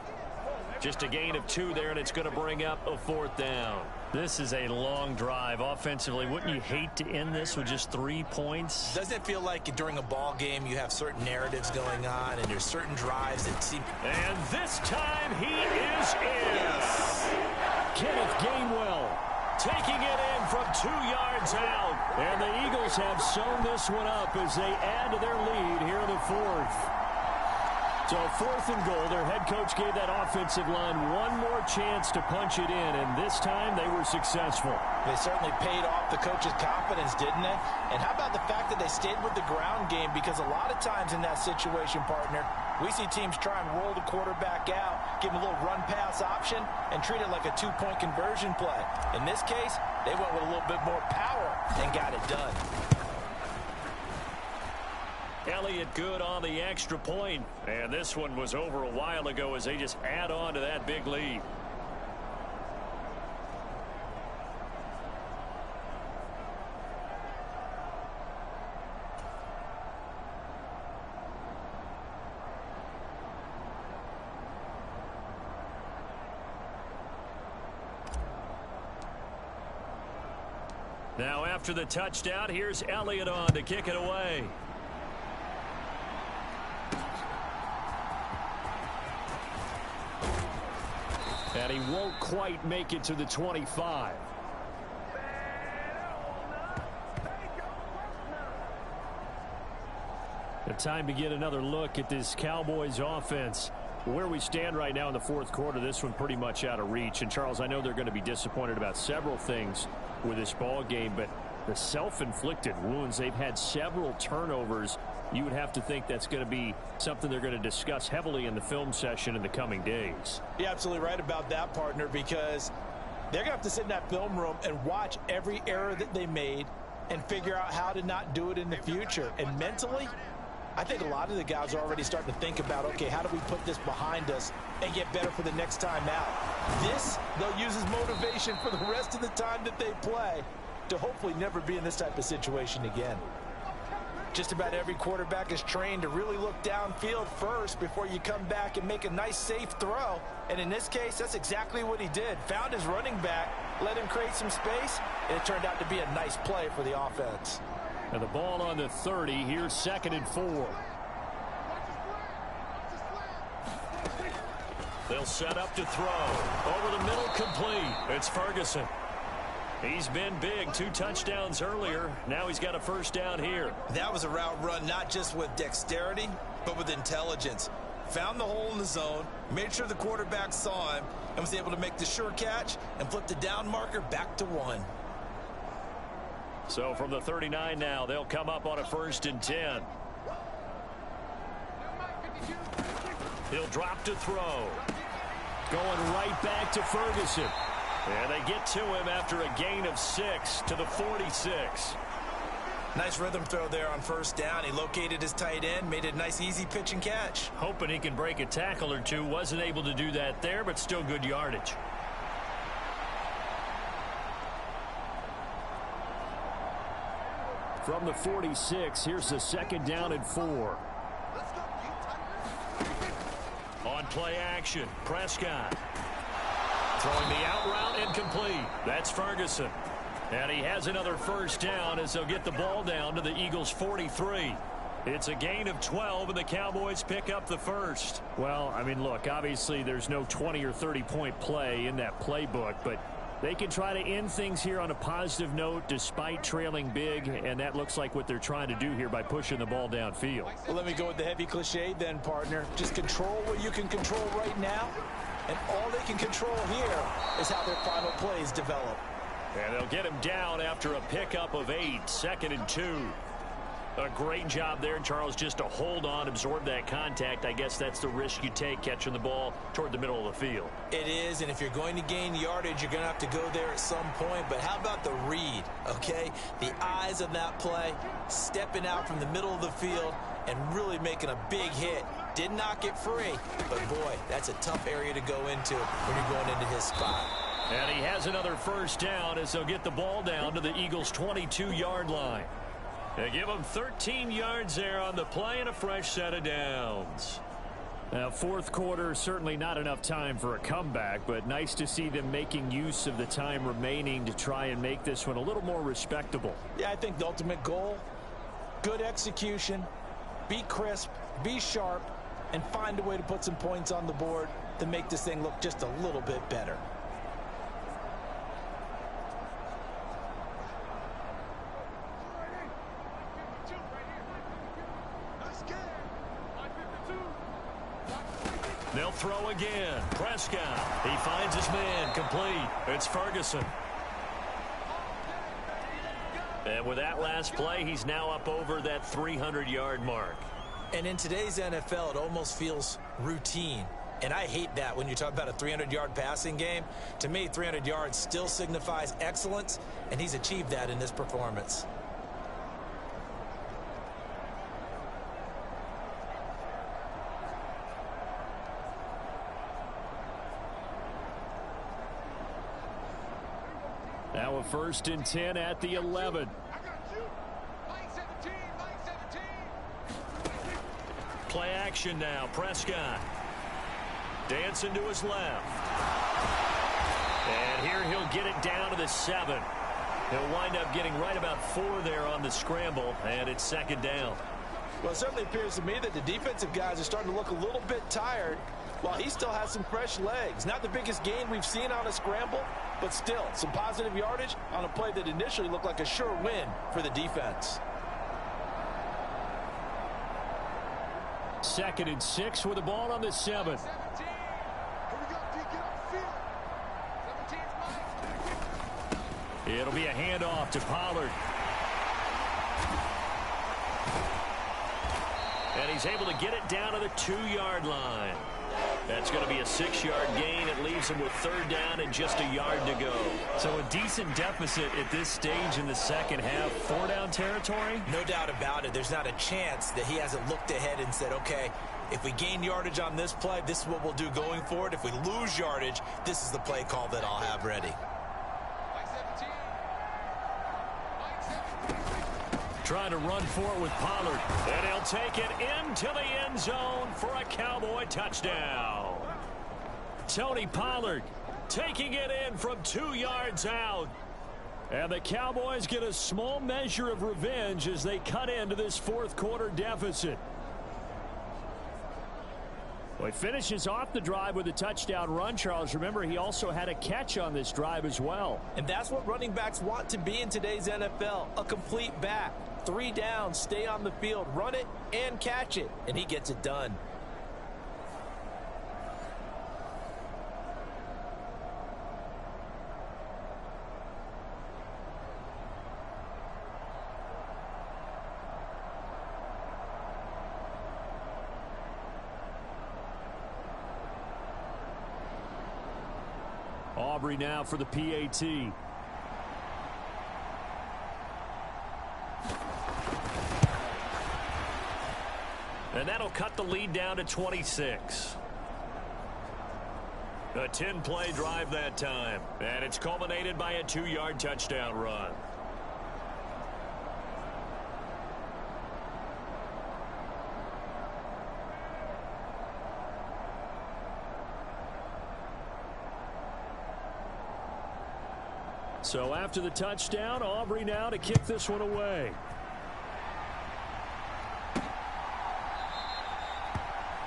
Just a gain of 2 there, and it's going to bring up a 4th down. This is a long drive offensively. Wouldn't you hate to end this with just 3 points? Doesn't it feel like during a ball game you have certain narratives going on and there's certain drives that seem... And this time he is in. Yes. Kenneth Gainwell taking it in from 2 yards out. And the Eagles have sewn this one up as they add to their lead here in the 4th. So 4th and goal. Their head coach gave that offensive line one more chance to punch it in, and this time they were successful. They certainly paid off the coach's confidence, didn't they? And how about the fact that they stayed with the ground game? Because a lot of times in that situation, partner, we see teams try and roll the quarterback out, give him a little run-pass option, and treat it like a 2-point conversion play. In this case, they went with a little bit more power and got it done. Elliott good on the extra point. And this one was over a while ago as they just add on to that big lead. Now after the touchdown, here's Elliott on to kick it away. And he won't quite make it to the 25. The time to get another look at this Cowboys offense. Where we stand right now in the 4th quarter, this one pretty much out of reach. And, Charles, I know they're going to be disappointed about several things with this ball game, but the self-inflicted wounds, they've had several turnovers. You would have to think that's going to be something they're going to discuss heavily in the film session in the coming days. You're absolutely right about that, partner, because they're going to have to sit in that film room and watch every error that they made and figure out how to not do it in the future. And mentally, I think a lot of the guys are already starting to think about, okay, how do we put this behind us and get better for the next time out? This, they'll use as motivation for the rest of the time that they play to hopefully never be in this type of situation again. Just about every quarterback is trained to really look downfield first before you come back and make a nice, safe throw. And in this case, that's exactly what he did. Found his running back, let him create some space, and it turned out to be a nice play for the offense. And the ball on the 30. Here's 2nd and 4. They'll set up to throw. Over the middle, complete. It's Ferguson. He's been big. 2 touchdowns earlier. Now he's got a 1st down here. That was a route run not just with dexterity, but with intelligence. Found the hole in the zone, made sure the quarterback saw him, and was able to make the sure catch and flip the down marker back to 1. So from the 39 now, they'll come up on a 1st and 10. He'll drop to throw. Going right back to Ferguson. And they get to him after a gain of 6 to the 46. Nice rhythm throw there on first down. He located his tight end, made a nice easy pitch and catch. Hoping he can break a tackle or two. Wasn't able to do that there, but still good yardage. From the 46, here's the 2nd down and 4. On play action, Prescott. Throwing the out route incomplete. That's Ferguson. And he has another first down as they'll get the ball down to the Eagles' 43. It's a gain of 12, and the Cowboys pick up the first. Well, I mean, look, obviously there's no 20 or 30-point play in that playbook, but they can try to end things here on a positive note despite trailing big, and that looks like what they're trying to do here by pushing the ball downfield. Well, let me go with the heavy cliche then, partner. Just control what you can control right now, and all they can control here is how their final plays develop. And they'll get him down after a pickup of 8, 2nd and 2. A great job there, Charles, just to hold on, absorb that contact. I guess that's the risk you take catching the ball toward the middle of the field. It is, and if you're going to gain yardage, you're going to have to go there at some point. But how about the read, okay? The eyes of that play, stepping out from the middle of the field and really making a big hit. Did not get free, but boy, that's a tough area to go into when you're going into his spot. And he has another first down as they'll get the ball down to the Eagles' 22-yard line. They give him 13 yards there on the play and a fresh set of downs. Now, fourth quarter, certainly not enough time for a comeback, but nice to see them making use of the time remaining to try and make this one a little more respectable. Yeah, I think the ultimate goal, good execution, be crisp, be sharp, and find a way to put some points on the board to make this thing look just a little bit better. They'll throw again. Prescott. He finds his man. Complete. It's Ferguson. And with that last play, he's now up over that 300-yard mark. And in today's NFL, it almost feels routine. And I hate that when you talk about a 300-yard passing game. To me, 300 yards still signifies excellence, and he's achieved that in this performance. Now a 1st and 10 at the 11. Play action now. Prescott. Dancing to his left. And here he'll get it down to the 7. He'll wind up getting right about 4 there on the scramble, and it's 2nd down. Well, it certainly appears to me that the defensive guys are starting to look a little bit tired while he still has some fresh legs. Not the biggest gain we've seen on a scramble, but still some positive yardage on a play that initially looked like a sure win for the defense. 2nd and 6 with the ball on the 7. It'll be a handoff to Pollard. And he's able to get it down to the 2-yard line. That's going to be a 6-yard gain. It leaves him with 3rd down and just a yard to go. So a decent deficit at this stage in the second half. 4-down territory? No doubt about it. There's not a chance that he hasn't looked ahead and said, okay, if we gain yardage on this play, this is what we'll do going forward. If we lose yardage, this is the play call that I'll have ready. Trying to run for it with Pollard. And he'll take it into the end zone for a Cowboy touchdown. Tony Pollard taking it in from 2 yards out. And the Cowboys get a small measure of revenge as they cut into this fourth quarter deficit. Well, he finishes off the drive with a touchdown run, Charles. Remember, he also had a catch on this drive as well. And that's what running backs want to be in today's NFL, a complete back. 3 downs, stay on the field, run it, and catch it. And he gets it done. Aubrey now for the PAT. And that'll cut the lead down to 26. A 10-play drive that time. And it's culminated by a 2-yard touchdown run. So after the touchdown, Aubrey now to kick this one away.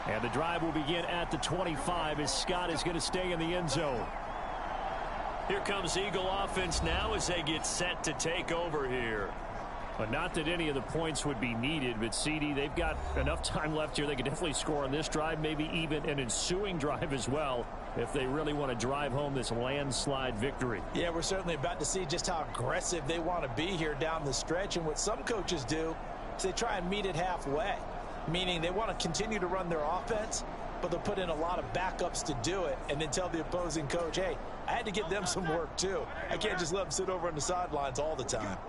And the drive will begin at the 25 as Scott is going to stay in the end zone. Here comes Eagle offense now as they get set to take over here. But not that any of the points would be needed, but CD, they've got enough time left here. They can definitely score on this drive, maybe even an ensuing drive as well, if they really want to drive home this landslide victory. Yeah, we're certainly about to see just how aggressive they want to be here down the stretch. And what some coaches do is they try and meet it halfway, meaning they want to continue to run their offense, but they'll put in a lot of backups to do it and then tell the opposing coach, hey, I had to give them some work too. I can't just let them sit over on the sidelines all the time.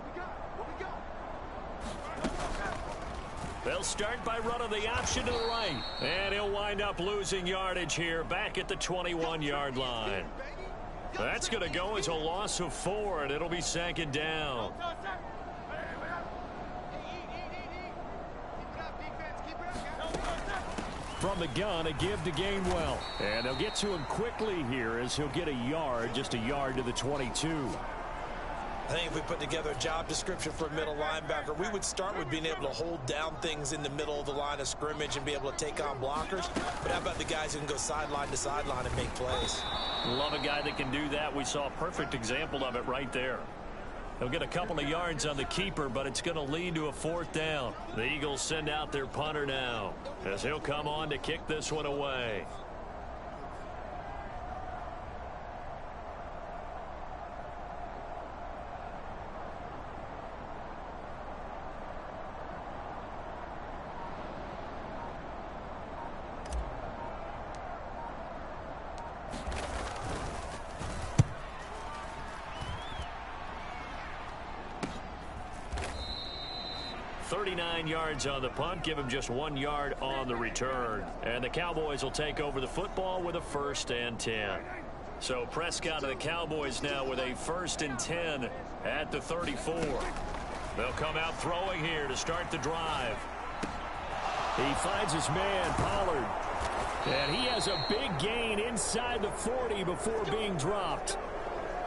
They'll start by running the option to the right. And he'll wind up losing yardage here back at the 21-yard line. That's going to go as a loss of 4, and it'll be second down. From the gun, a give to Gainwell. And they'll get to him quickly here as he'll get a yard, just a yard to the 22. I think if we put together a job description for a middle linebacker, we would start with being able to hold down things in the middle of the line of scrimmage and be able to take on blockers. But how about the guys who can go sideline to sideline and make plays? Love a guy that can do that. We saw a perfect example of it right there. He'll get a couple of yards on the keeper, but it's going to lead to a 4th down. The Eagles send out their punter now as he'll come on to kick this one away. Yards on the punt, give him just 1 yard on the return. And the Cowboys will take over the football with a 1st and 10. So Prescott of the Cowboys now with a 1st and 10 at the 34. They'll come out throwing here to start the drive. He finds his man, Pollard. And he has a big gain inside the 40 before being dropped.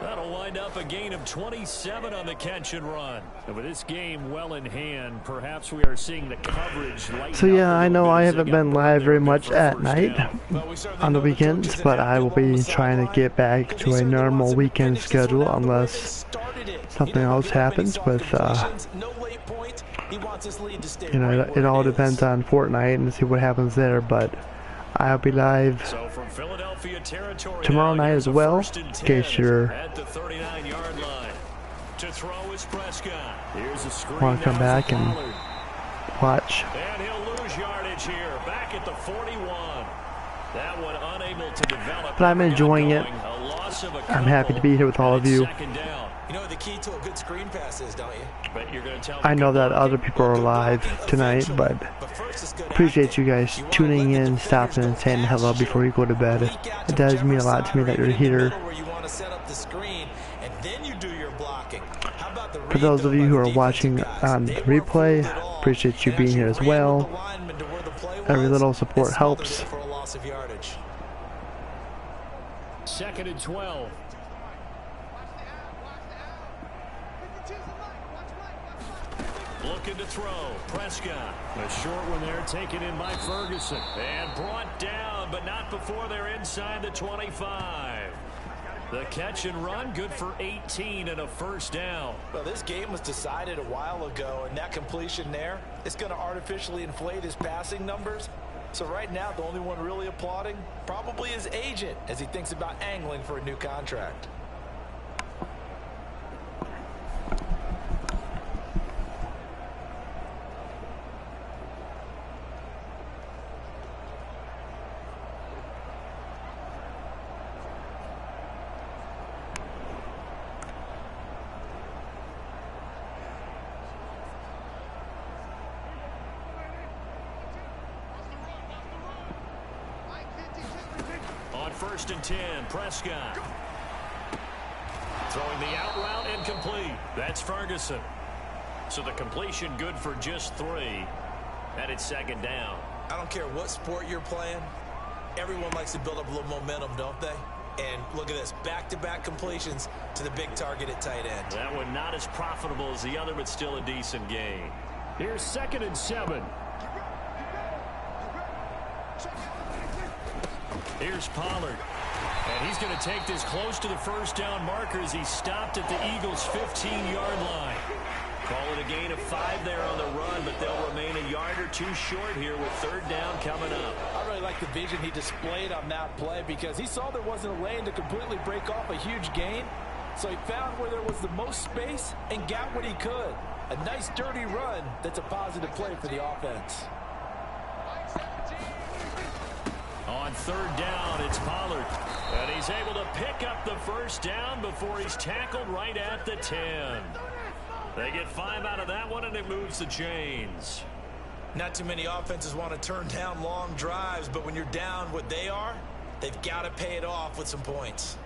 That'll wind up a gain of 27 on the catch and run. And with this game well in hand, perhaps we are seeing the coverage lighten. So yeah, I know I haven't been live very much at night on the weekends, but I will be trying to get back to a normal weekend schedule unless something else happens with, you know, it all depends on Fortnite and see what happens there, but I'll be live tomorrow night as well, in case you're want to come back and watch. And he'll lose yardage here, back at the 41. That one unable to develop. But I'm enjoying it. I'm happy to be here with all of you. You know the key to a good screen pass is, don't you? But you're going to tell I know that other people are live tonight, but appreciate you guys tuning in, stopping and saying hello before you go to bed. It does mean a lot to me that you're here. For those of you who are watching on the replay, appreciate you being here as well. Every little support helps. 2nd and 12. Looking to throw. Prescott. A short one there taken in by Ferguson. And brought down, but not before they're inside the 25. The catch and run, good for 18 and a 1st down. Well, this game was decided a while ago, and that completion there is going to artificially inflate his passing numbers. So right now, the only one really applauding probably his agent as he thinks about angling for a new contract. 1st and 10. Prescott. Throwing the out route and complete. That's Ferguson. So the completion good for just 3. And it's 2nd down. I don't care what sport you're playing. Everyone likes to build up a little momentum, don't they? And look at this. Back-to-back completions to the big target at tight end. That one not as profitable as the other, but still a decent gain. Here's 2nd and 7. Here's Pollard. And he's going to take this close to the 1st down marker as he stopped at the Eagles' 15-yard line. Call it a gain of 5 there on the run, but they'll remain a yard or 2 short here with 3rd down coming up. I really like the vision he displayed on that play because he saw there wasn't a lane to completely break off a huge gain. So he found where there was the most space and got what he could. A nice dirty run that's a positive play for the offense. On 3rd down, it's Pollard. And he's able to pick up the 1st down before he's tackled right at the 10. They get 5 out of that one, and it moves the chains. Not too many offenses want to turn down long drives, but when you're down what they are, they've got to pay it off with some points.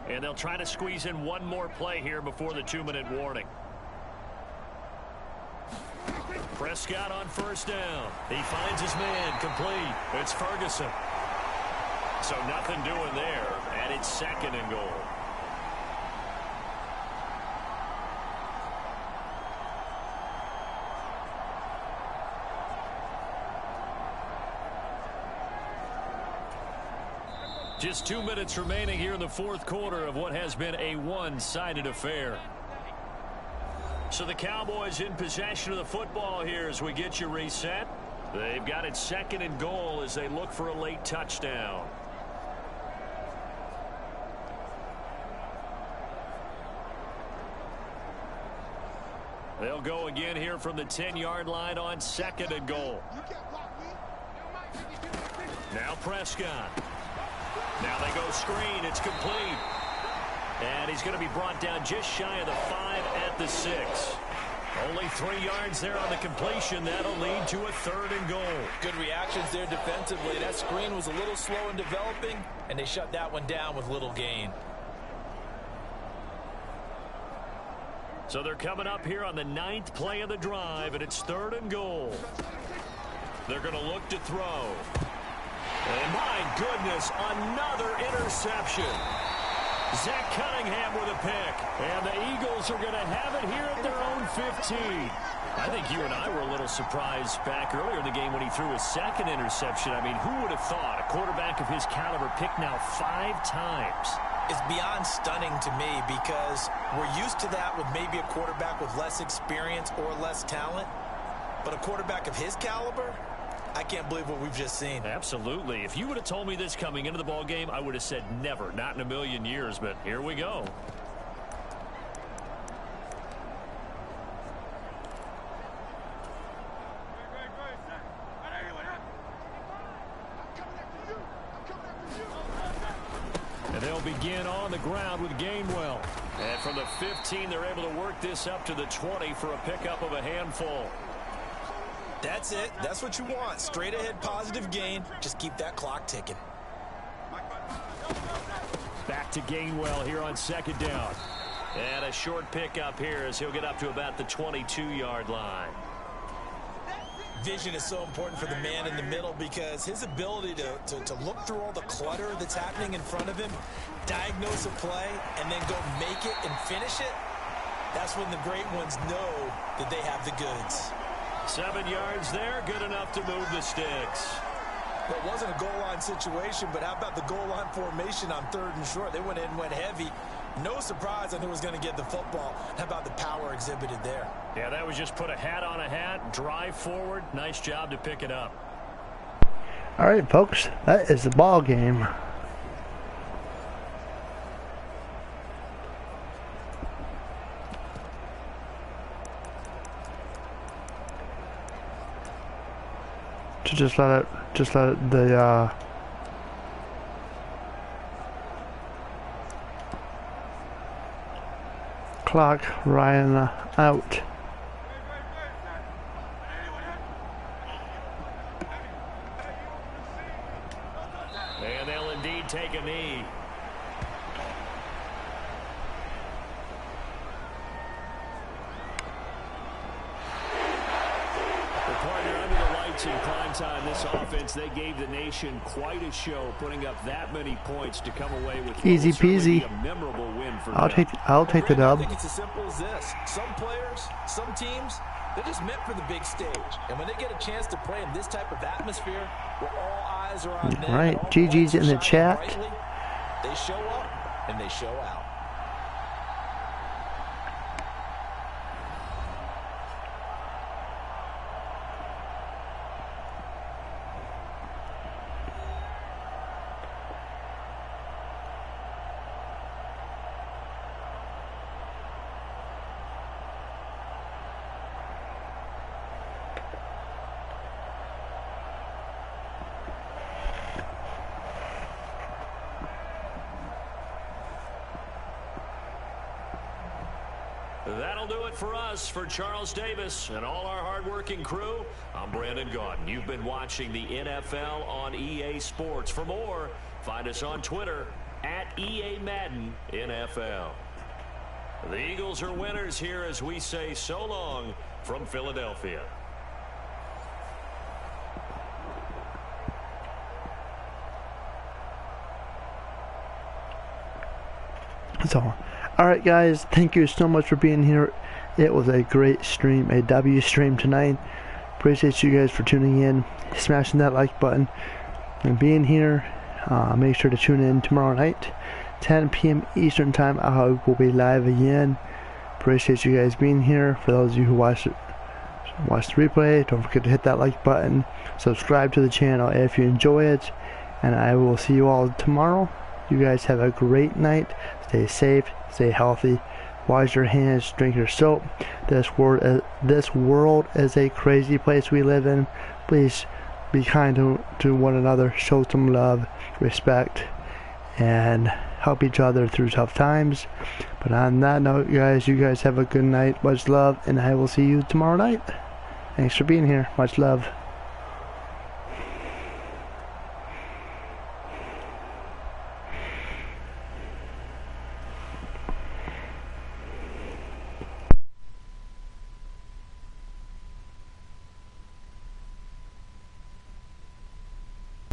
And they'll try to squeeze in one more play here before the 2-minute warning. Prescott on 1st down. He finds his man complete. It's Ferguson. So nothing doing there. And it's 2nd and goal. Just 2 minutes remaining here in the 4th quarter of what has been a one-sided affair. So the Cowboys in possession of the football here as we get you reset. They've got it 2nd and goal as they look for a late touchdown. They'll go again here from the 10-yard line on 2nd and goal. Now Prescott. Now they go screen. It's complete. And he's going to be brought down just shy of the 5 at the 6. Only 3 yards there on the completion. That'll lead to a 3rd and goal. Good reactions there defensively. That screen was a little slow in developing, and they shut that one down with little gain. So they're coming up here on the 9th play of the drive, and it's 3rd and goal. They're going to look to throw. And my goodness, another interception. Zach Cunningham with a pick. And the Eagles are going to have it here at their own 15. I think you and I were a little surprised back earlier in the game when he threw his 2nd interception. I mean, who would have thought a quarterback of his caliber picked now 5 times? It's beyond stunning to me because we're used to that with maybe a quarterback with less experience or less talent. But a quarterback of his caliber, I can't believe what we've just seen. Absolutely. If you would have told me this coming into the ball game, I would have said never, not in a million years, but here we go. And they'll begin on the ground with Gainwell. And from the 15, they're able to work this up to the 20 for a pickup of a handful. That's it. That's what you want. Straight ahead positive gain. Just keep that clock ticking. Back to Gainwell here on 2nd down. And a short pickup here as he'll get up to about the 22-yard line. Vision is so important for the man in the middle because his ability to look through all the clutter that's happening in front of him, diagnose a play, and then go make it and finish it, that's when the great ones know that they have the goods. 7 yards there, good enough to move the sticks. Well, it wasn't a goal line situation, but how about the goal line formation on 3rd and short? They went in, went heavy. No surprise on who was going to get the football. How about the power exhibited there? Yeah, that was just put a hat on a hat, drive forward. Nice job to pick it up. All right, folks, that is the ball game. to just let the clock run out. And they'll indeed take a knee. The partner under the lights in prime time, this offense, they gave the nation quite a show, putting up that many points to come away with easy peasy. A memorable win for I'll take the dub. I think it's as simple as this. Some players, some teams, they're just meant for the big stage. And when they get a chance to play in this type of atmosphere, where all eyes are on them, all right, GG's in the chat. Brightly, they show up and they show out. That'll do it for us. For Charles Davis and all our hardworking crew, I'm Brandon Gaudin. You've been watching the NFL on EA Sports. For more, find us on Twitter at EA Madden NFL. The Eagles are winners here as we say so long from Philadelphia. So, alright guys, thank you so much for being here. It was a great stream, a W stream tonight. Appreciate you guys for tuning in, smashing that like button, and being here. Make sure to tune in tomorrow night, 10 p.m. Eastern time. I will be live again. Appreciate you guys being here. For those of you who watch the replay, don't forget to hit that like button, subscribe to the channel if you enjoy it, and I will see you all tomorrow. You guys have a great night. Stay safe, stay healthy, wash your hands, drink your soap. This world is a crazy place we live in. Please be kind to one another, show some love, respect, and help each other through tough times. But on that note, guys, you guys have a good night. Much love, and I will see you tomorrow night. Thanks for being here. Much love.